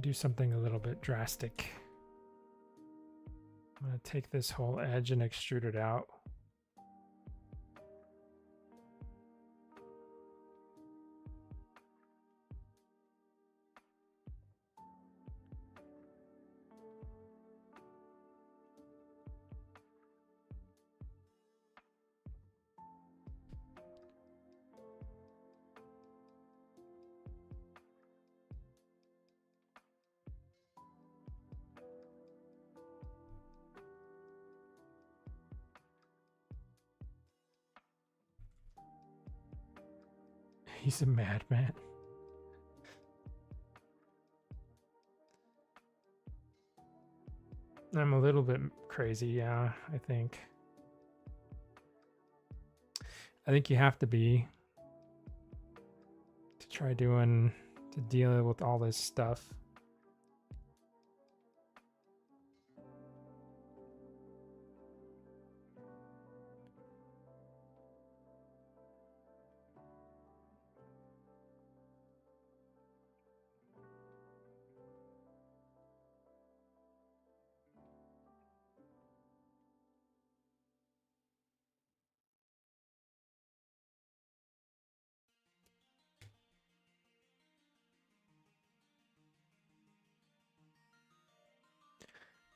Do something a little bit drastic. I'm going to take this whole edge and extrude it out. He's a madman. I'm a little bit crazy, yeah, I think. I think you have to be to try to deal with all this stuff.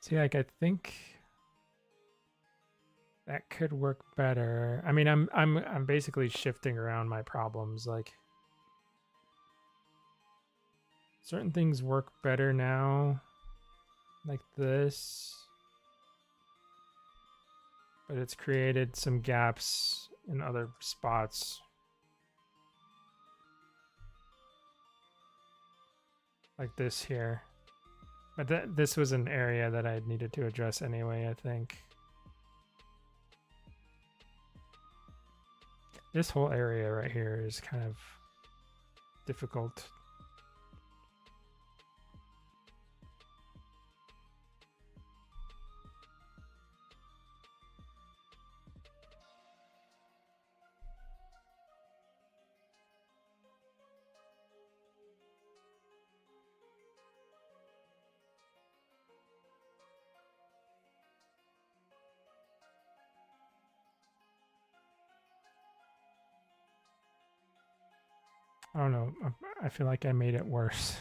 See, like I think that could work better. I mean, I'm basically shifting around my problems. Like certain things work better now, like this, but it's created some gaps in other spots. Like this here. But this was an area that I needed to address anyway, I think. This whole area right here is kind of difficult. I don't know. I feel like I made it worse.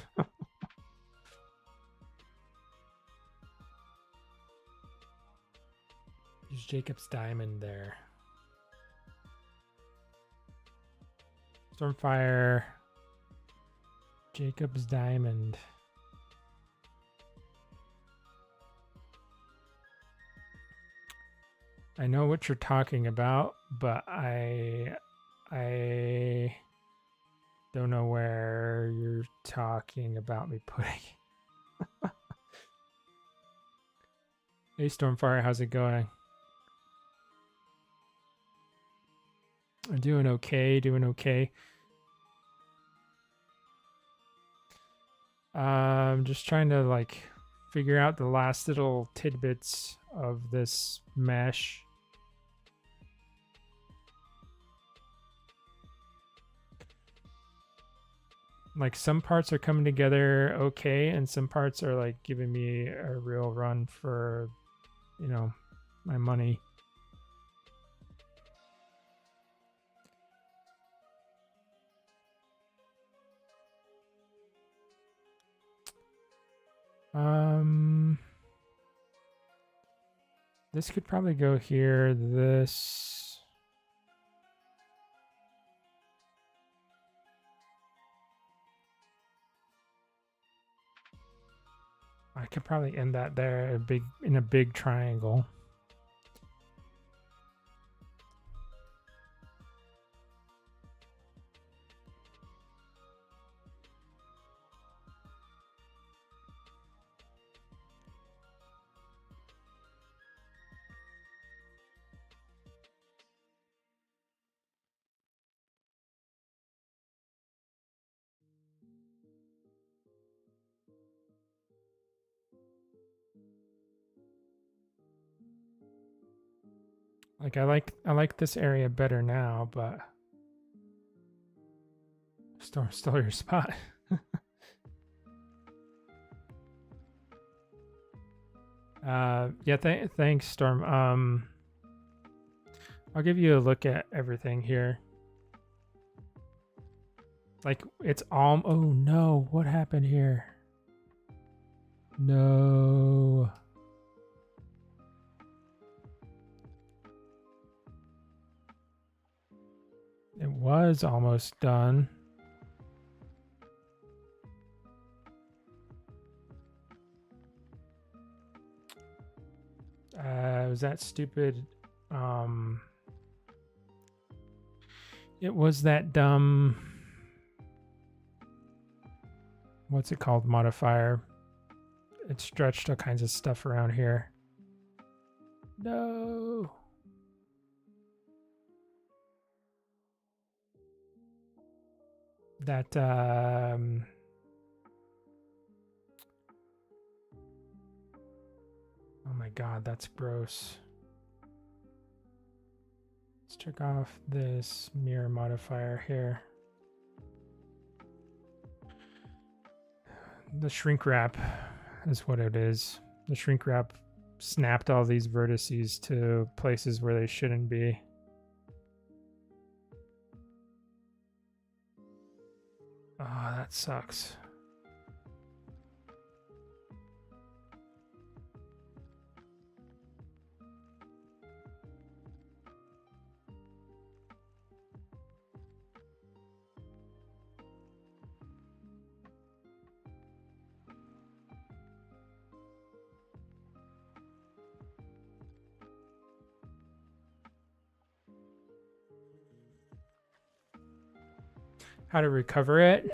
Use Jacob's diamond there. Stormfire. Jacob's diamond. I know what you're talking about, but I don't know where you're talking about me putting. Hey Stormfire, how's it going? I'm doing okay, doing okay. Just trying to like figure out the last little tidbits of this mesh. Like some parts are coming together okay, and some parts are like giving me a real run for, you know, my money. This could probably go here. This. I could probably end that there, in a big triangle. Like I like this area better now, but stole your spot. Yeah, thanks, Storm. I'll give you a look at everything here. Like it's all. Oh no! What happened here? No. It was almost done. Was that stupid? It was that dumb. What's it called? Modifier. It stretched all kinds of stuff around here. No. That oh my god, that's gross. Let's check off this mirror modifier here. The shrink wrap is what it is. The shrink wrap snapped all these vertices to places where they shouldn't be. Oh, that sucks. How to recover it?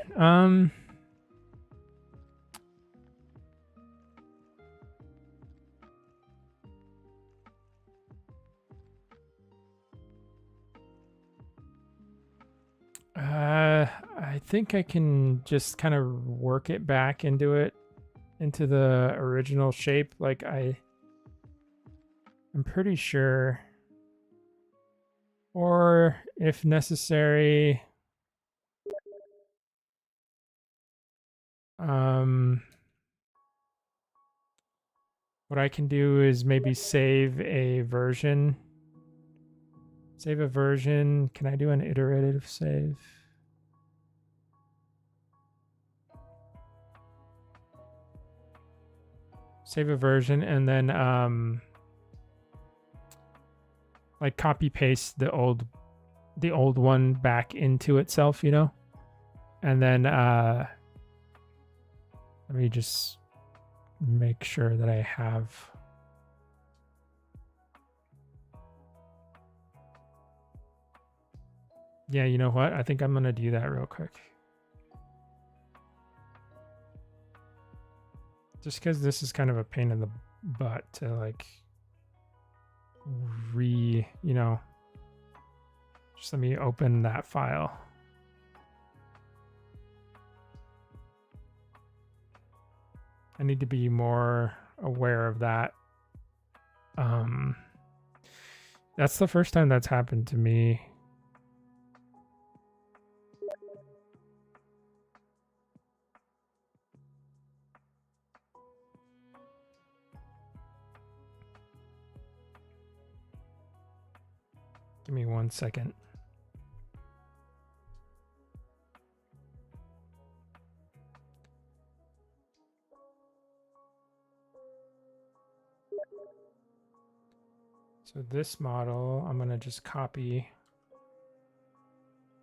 I think I can just kind of work it back into the original shape. Like I'm pretty sure, or if necessary, what I can do is maybe save a version. Save a version. Can I do an iterative save? Save a version and then like copy paste the old one back into itself, you know? And then let me just make sure that I have yeah, you know what? I think I'm gonna do that real quick. Just because this is kind of a pain in the but to like just let me open that file. I need to be more aware of that. That's the first time that's happened to me. Give me 1 second. So this model, I'm going to just copy.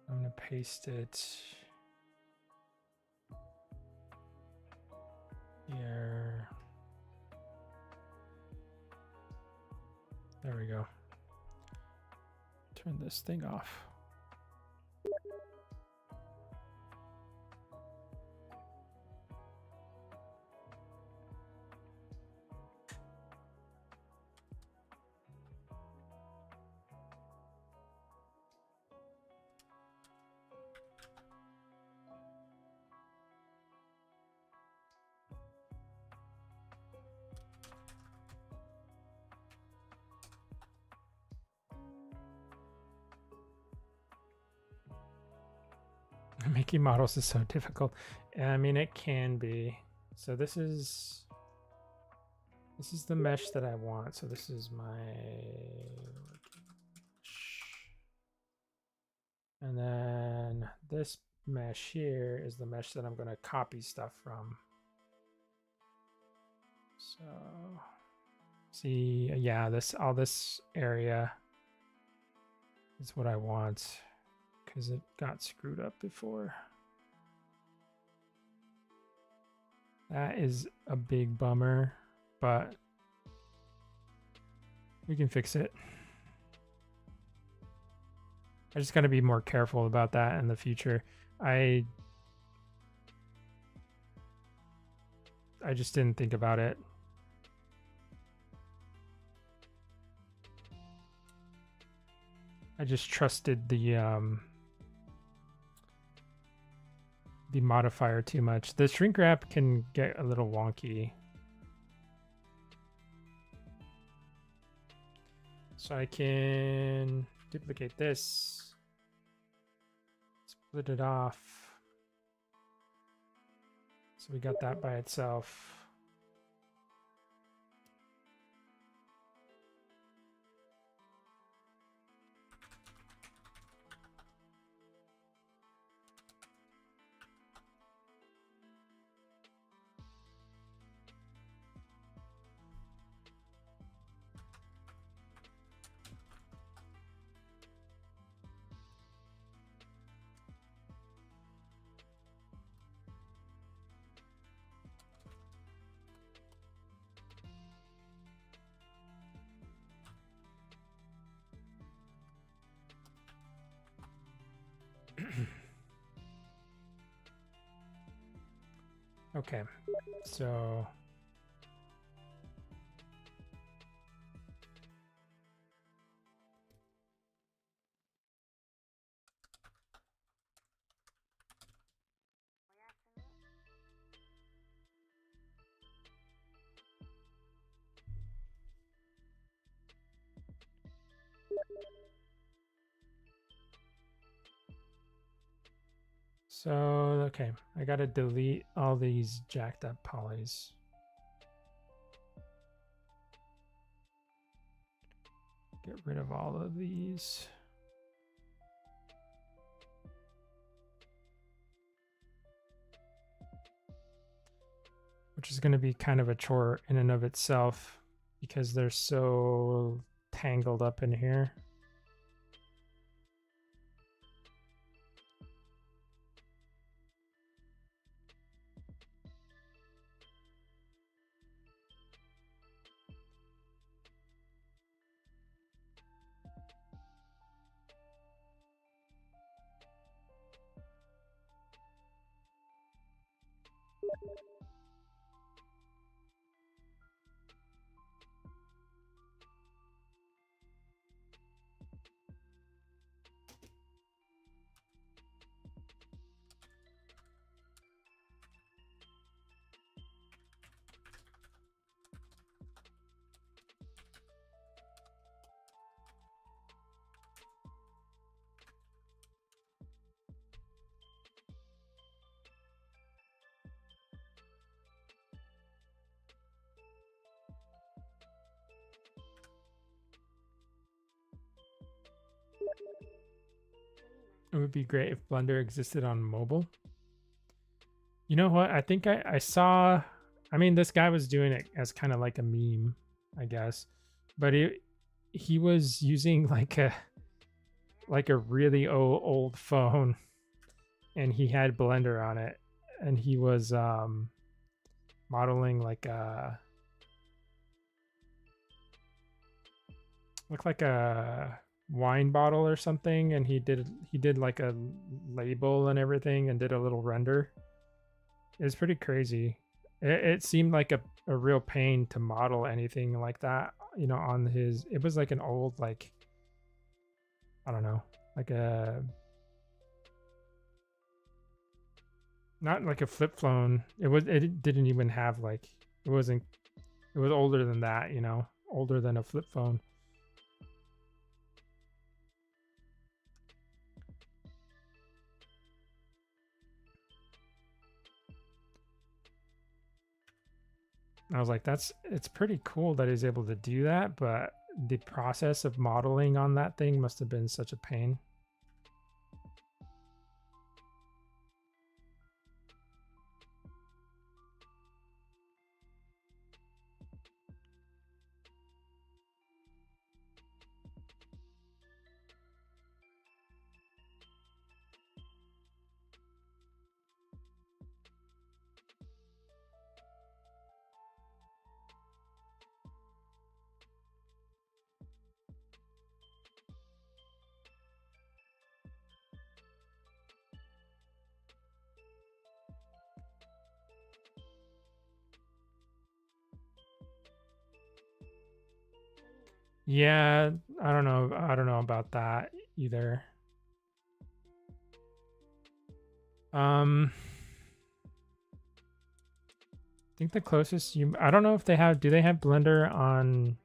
I'm going to paste it here. There we go. Turn this thing off. Making models is so difficult. I mean, it can be. So this is the mesh that I want. So this is my mesh. And then this mesh here is the mesh that I'm going to copy stuff from. So see, yeah, all this area is what I want, because it got screwed up before. That is a big bummer, but we can fix it. I just got to be more careful about that in the future. I just didn't think about it. I just trusted the modifier too much. The shrink wrap can get a little wonky. So I can duplicate this, split it off. So we got that by itself. Okay, so okay, I gotta delete all these jacked up polys. Get rid of all of these. Which is going to be kind of a chore in and of itself because they're so tangled up in here. It would be great if Blender existed on mobile. You know what? I think I saw. I mean, this guy was doing it as kind of like a meme, I guess, but he was using like a really old phone, and he had Blender on it, and he was modeling like a looked like a wine bottle or something, and he did like a label and everything and did a little render. It was pretty crazy. It seemed like a real pain to model anything like that, you know, on his. It was like an old, like, I don't know, like a, not like a flip phone. It didn't even have like, it wasn't, it was older than that, you know, older than a flip phone. I was like, it's pretty cool that he's able to do that, but the process of modeling on that thing must have been such a pain. Yeah, I don't know. I don't know about that either. I think the closest I don't know if they have, do they have Blender on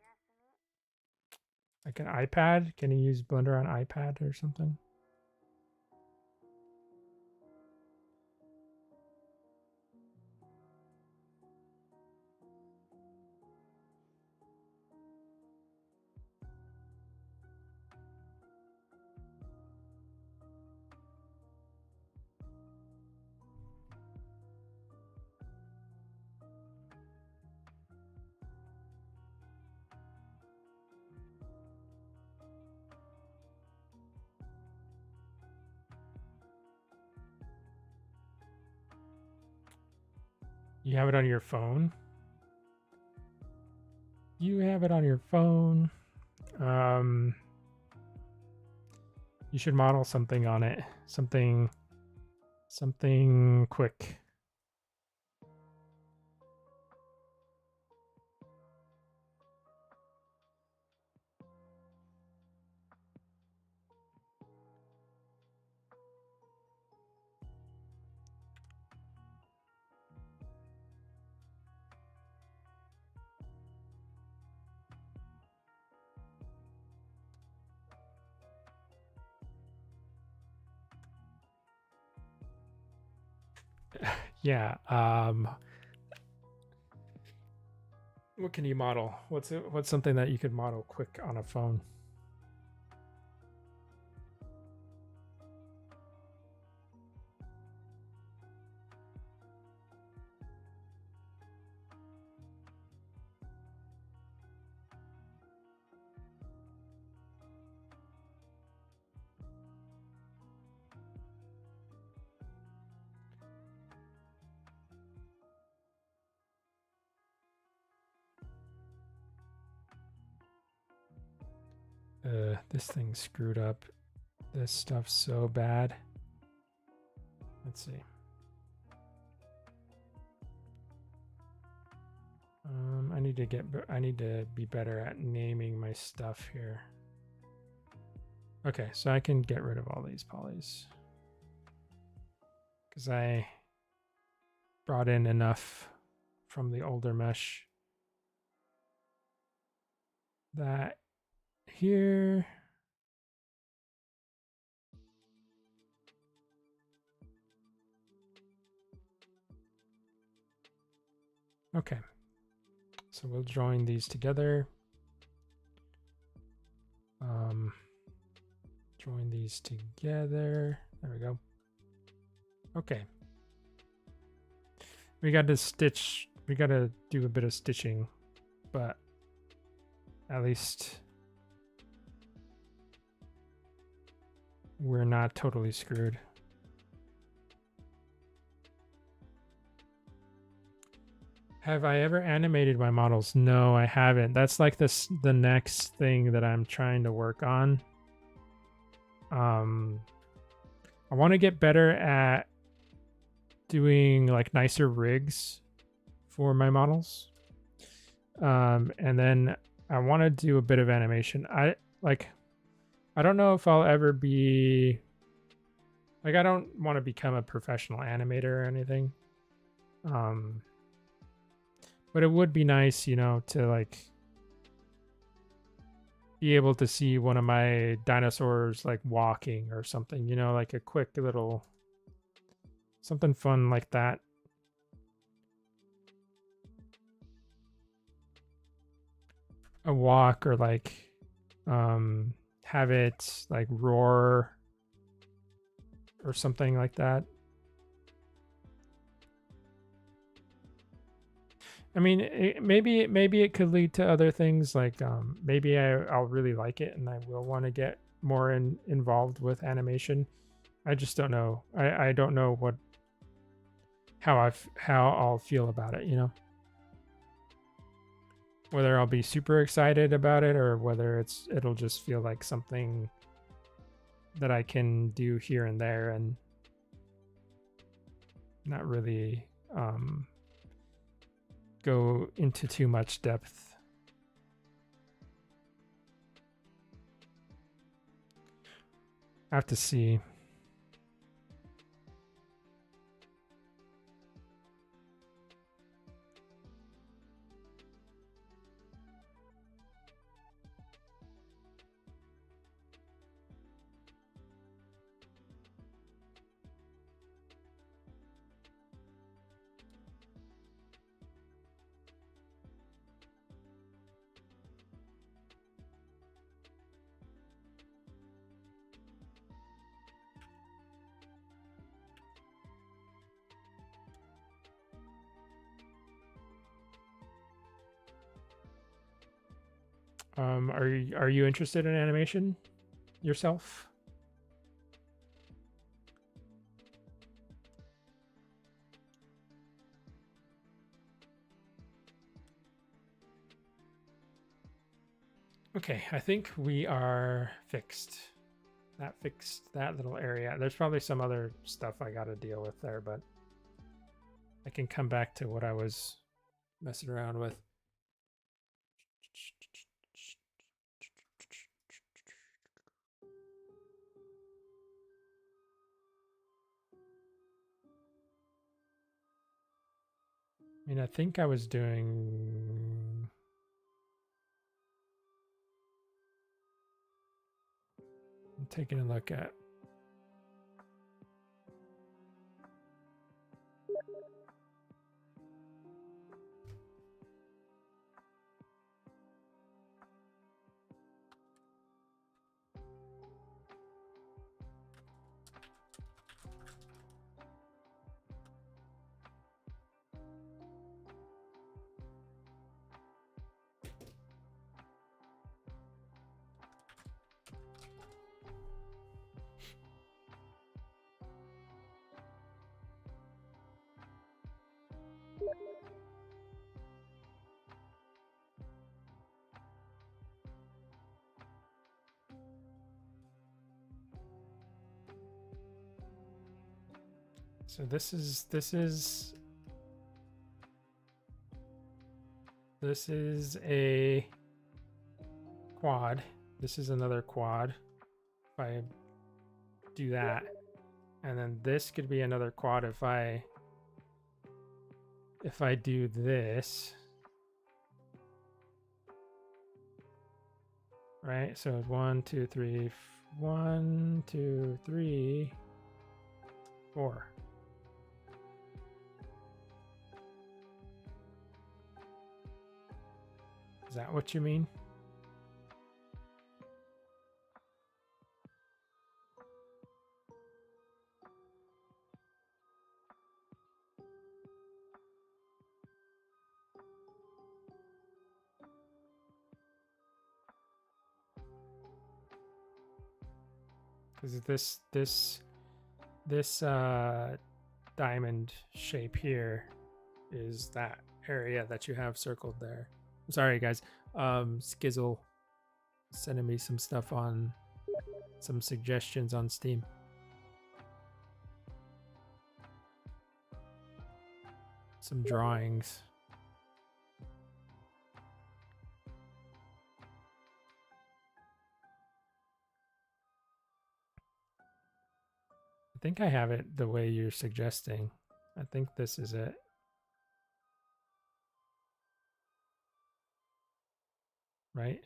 like an iPad? Can you use Blender on iPad or something? You have it on your phone? You have it on your phone. You should model something on it. Something quick. Yeah. What can you model? What's something that you could model quick on a phone? This thing's screwed up. This stuff's so bad. Let's see. I need to be better at naming my stuff here. Okay, so I can get rid of all these polys because I brought in enough from the older mesh that here. Okay, so we'll join these together. join these together. There we go. Okay. We got to stitch. We got to do a bit of stitching, but at least we're not totally screwed. Have I ever animated my models? No, I haven't. That's like the next thing that I'm trying to work on. I want to get better at doing like nicer rigs for my models. And then I want to do a bit of animation. I don't know if I'll ever be like, I don't want to become a professional animator or anything. But it would be nice, you know, to like be able to see one of my dinosaurs like walking or something, you know, like a quick little something fun like that. A walk, or like have it like roar or something like that. I mean, maybe it could lead to other things, like maybe I'll really like it and I will want to get more involved with animation. I just don't know. I don't know how I'll feel about it, you know. Whether I'll be super excited about it or whether it'll just feel like something that I can do here and there and not really go into too much depth. I have to see. Are you interested in animation yourself? Okay, I think we are fixed. That fixed that little area. There's probably some other stuff I got to deal with there, but I can come back to what I was messing around with. I mean, I think I was doing... I'm taking a look at... So this is a quad. This is another quad. If I do that, and then this could be another quad if I do this. Right? So 1, 2, 3, 1, 2, 3, 4. Is that what you mean? because this diamond shape here is that area that you have circled there. I'm sorry, guys. Skizzle sending me some stuff on some suggestions on Steam. Some drawings. I think I have it the way you're suggesting. I think this is it. Right?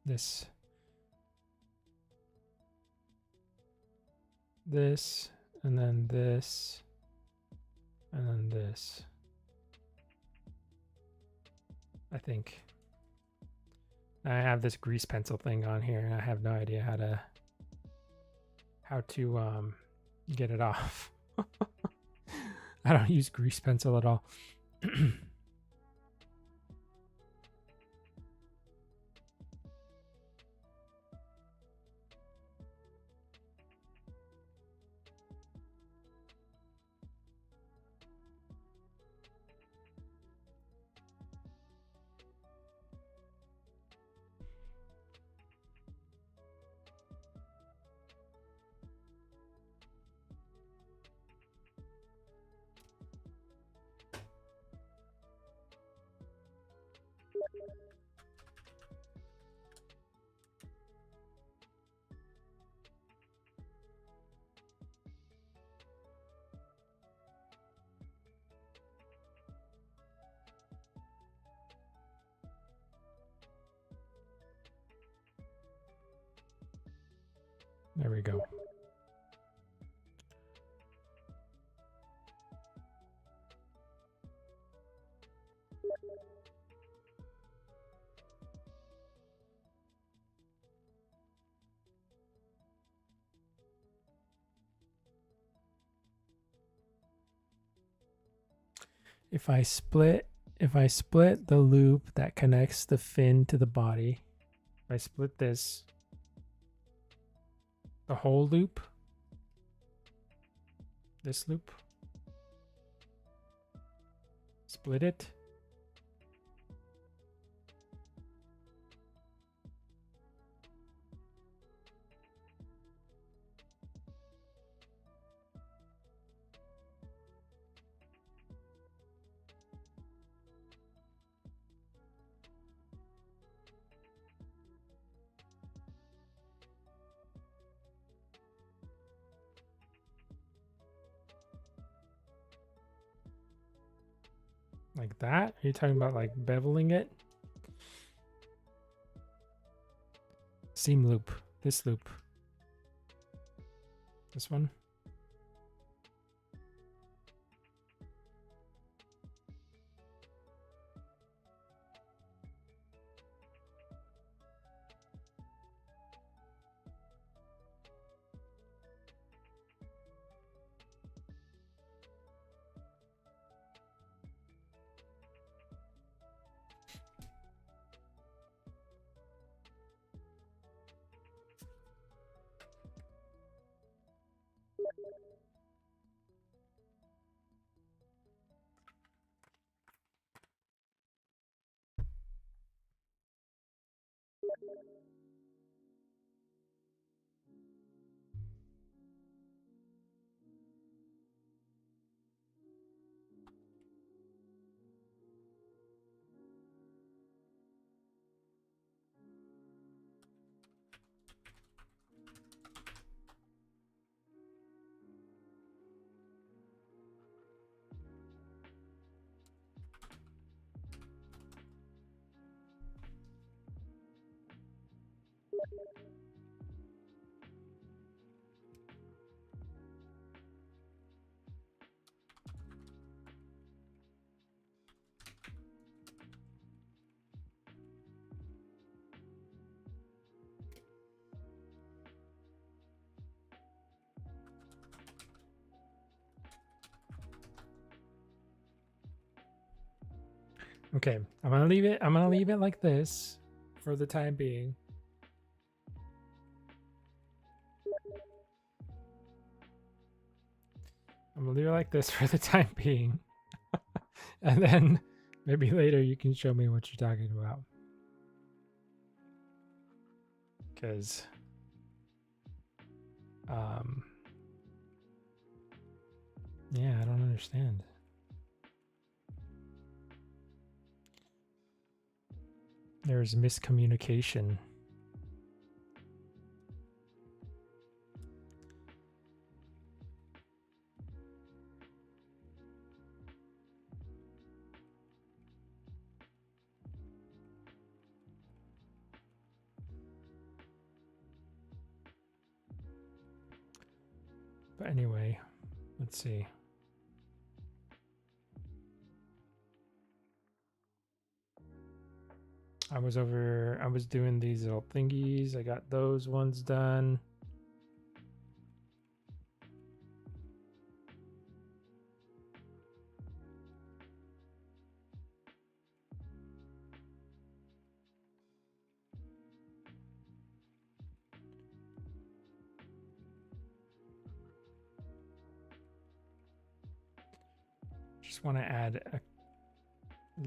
This, and then this, and then this. I think. I have this grease pencil thing on here, and I have no idea how to get it off. I don't use grease pencil at all. There we go. If I split the loop that connects the fin to the body, if I split this, the whole loop, this loop, split it, like that. Are you talking about like beveling it? Seam loop, this loop, this one. Okay, I'm gonna leave it like this for the time being. I'm gonna leave it like this for the time being. And then maybe later you can show me what you're talking about. Because yeah, I don't understand. There's miscommunication. But anyway, let's see. I was doing these little thingies. I got those ones done. Just want to add a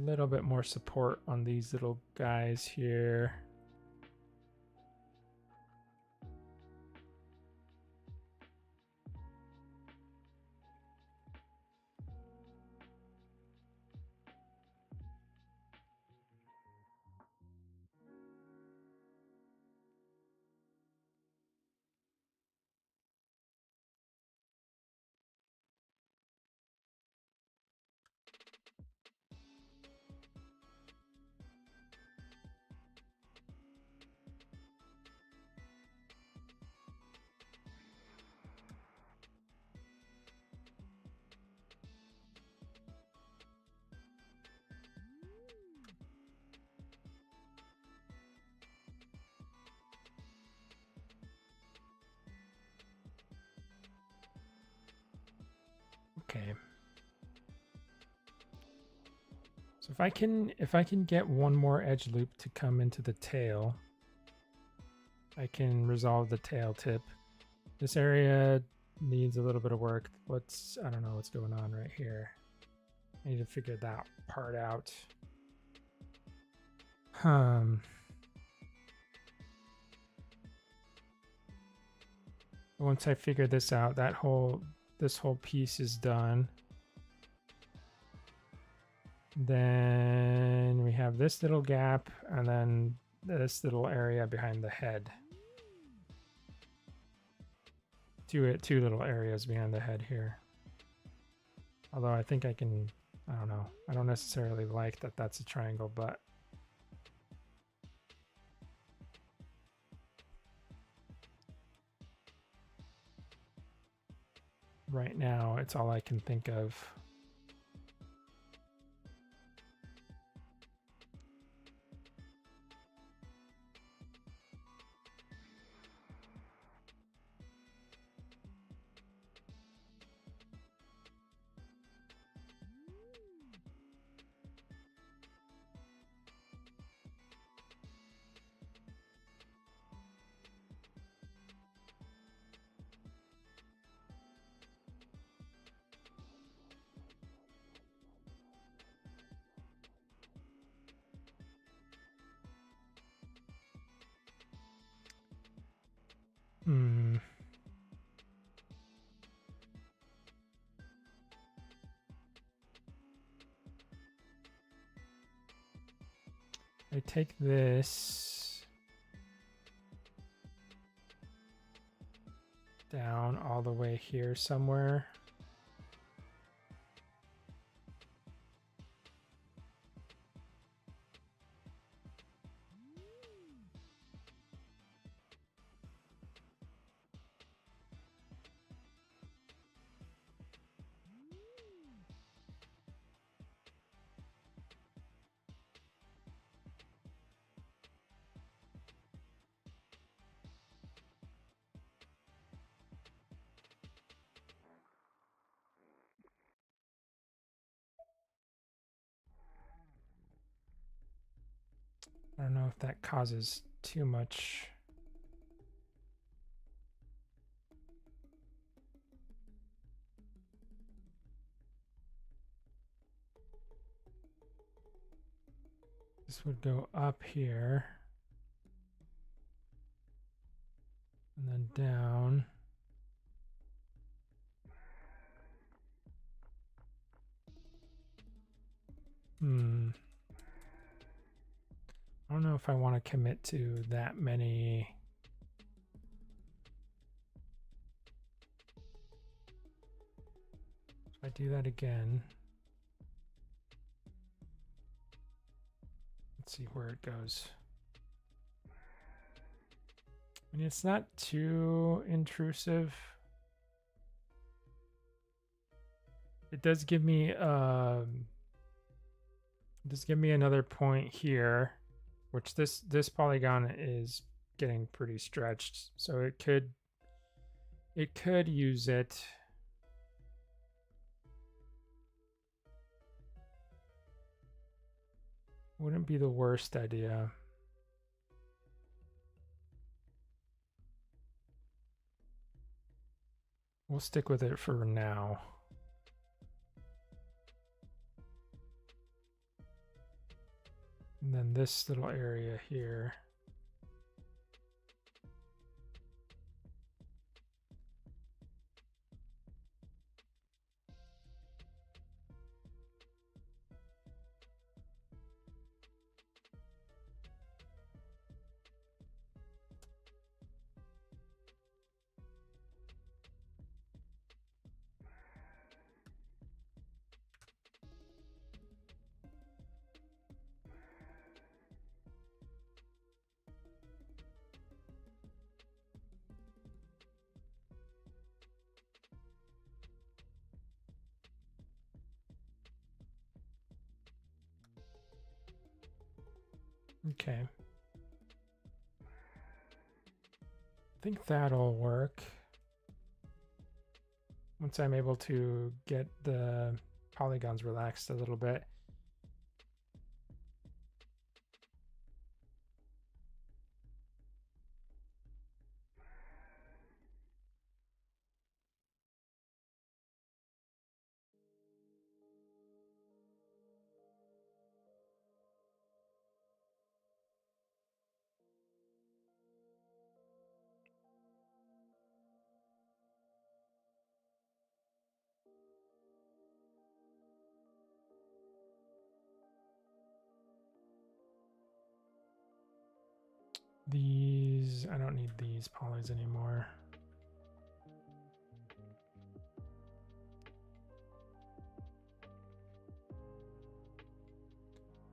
little bit more support on these little guys here. Okay. So if I can get one more edge loop to come into the tail, I can resolve the tail tip. This area needs a little bit of work. I don't know what's going on right here. I need to figure that part out. Once I figure this out, this whole piece is done. Then we have this little gap and then this little area behind the head. Two little areas behind the head here. Although I think I can, I don't know. I don't necessarily like that that's a triangle, but right now it's all I can think of. I take this down all the way here somewhere. if that causes too much. This would go up here and then down. I don't know if I want to commit to that many. If I do that again, let's see where it goes. I mean, it's not too intrusive. It does give me another point here, which this polygon is getting pretty stretched, so it could use it. Wouldn't be the worst idea. We'll stick with it for now. And then this little area here. Okay. I think that'll work. Once I'm able to get the polygons relaxed a little bit. These, I don't need these polys anymore.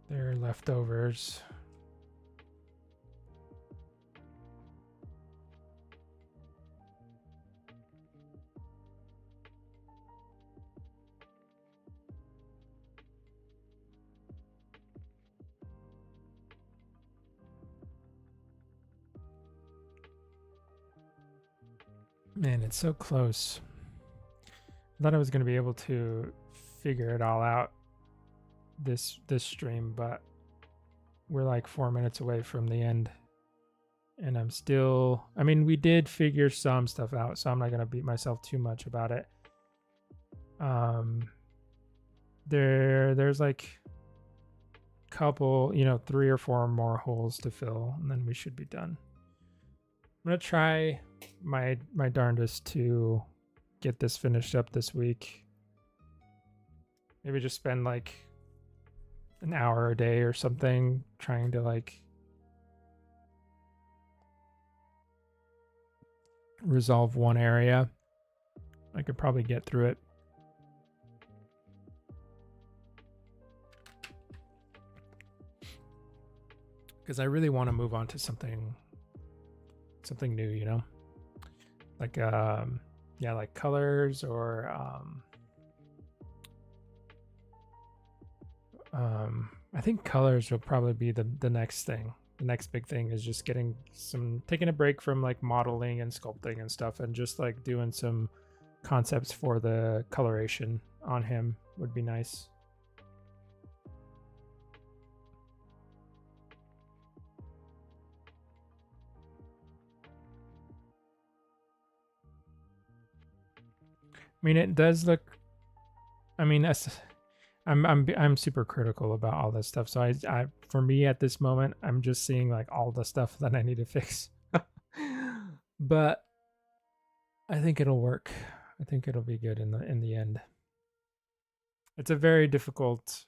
They're leftovers. Man, it's so close. I thought I was going to be able to figure it all out this stream, but we're like 4 minutes away from the end. And I'm still, I mean, we did figure some stuff out, so I'm not going to beat myself too much about it. There's like a couple, 3 or 4 more holes to fill, and then we should be done. I'm gonna try my darndest to get this finished up this week. Maybe just spend like an hour a day or something trying to like resolve one area. I could probably get through it. Because I really want to move on to something new, like like colors, or I think colors will probably be the next thing. The next big thing is just taking a break from like modeling and sculpting and stuff, and just like doing some concepts for the coloration on him would be nice. mean, it does look. I mean, I'm super critical about all this stuff. So I for me at this moment, I'm just seeing like all the stuff that I need to fix. But I think it'll work. I think it'll be good in the end. It's a very difficult.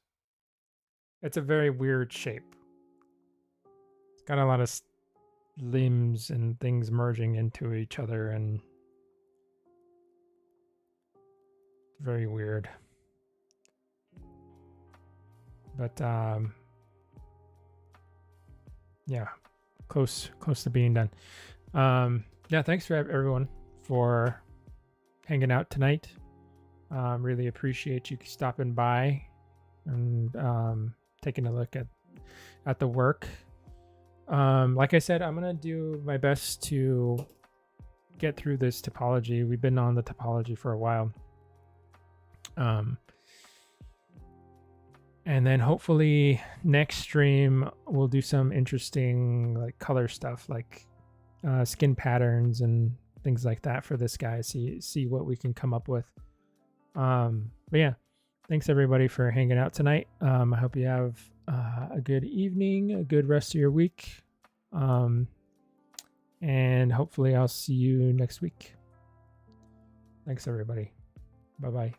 It's a very weird shape. It's got a lot of limbs and things merging into each other, and it's very weird. But yeah, close to being done. Yeah, thanks for everyone for hanging out tonight. Really appreciate you stopping by and taking a look at the work. Like I said, I'm gonna do my best to get through this topology. We've been on the topology for a while. And then hopefully next stream we'll do some interesting like color stuff, like skin patterns and things like that for this guy. See what we can come up with. But yeah, thanks everybody for hanging out tonight. I hope you have a good evening, a good rest of your week, and hopefully I'll see you next week. Thanks everybody. Bye bye.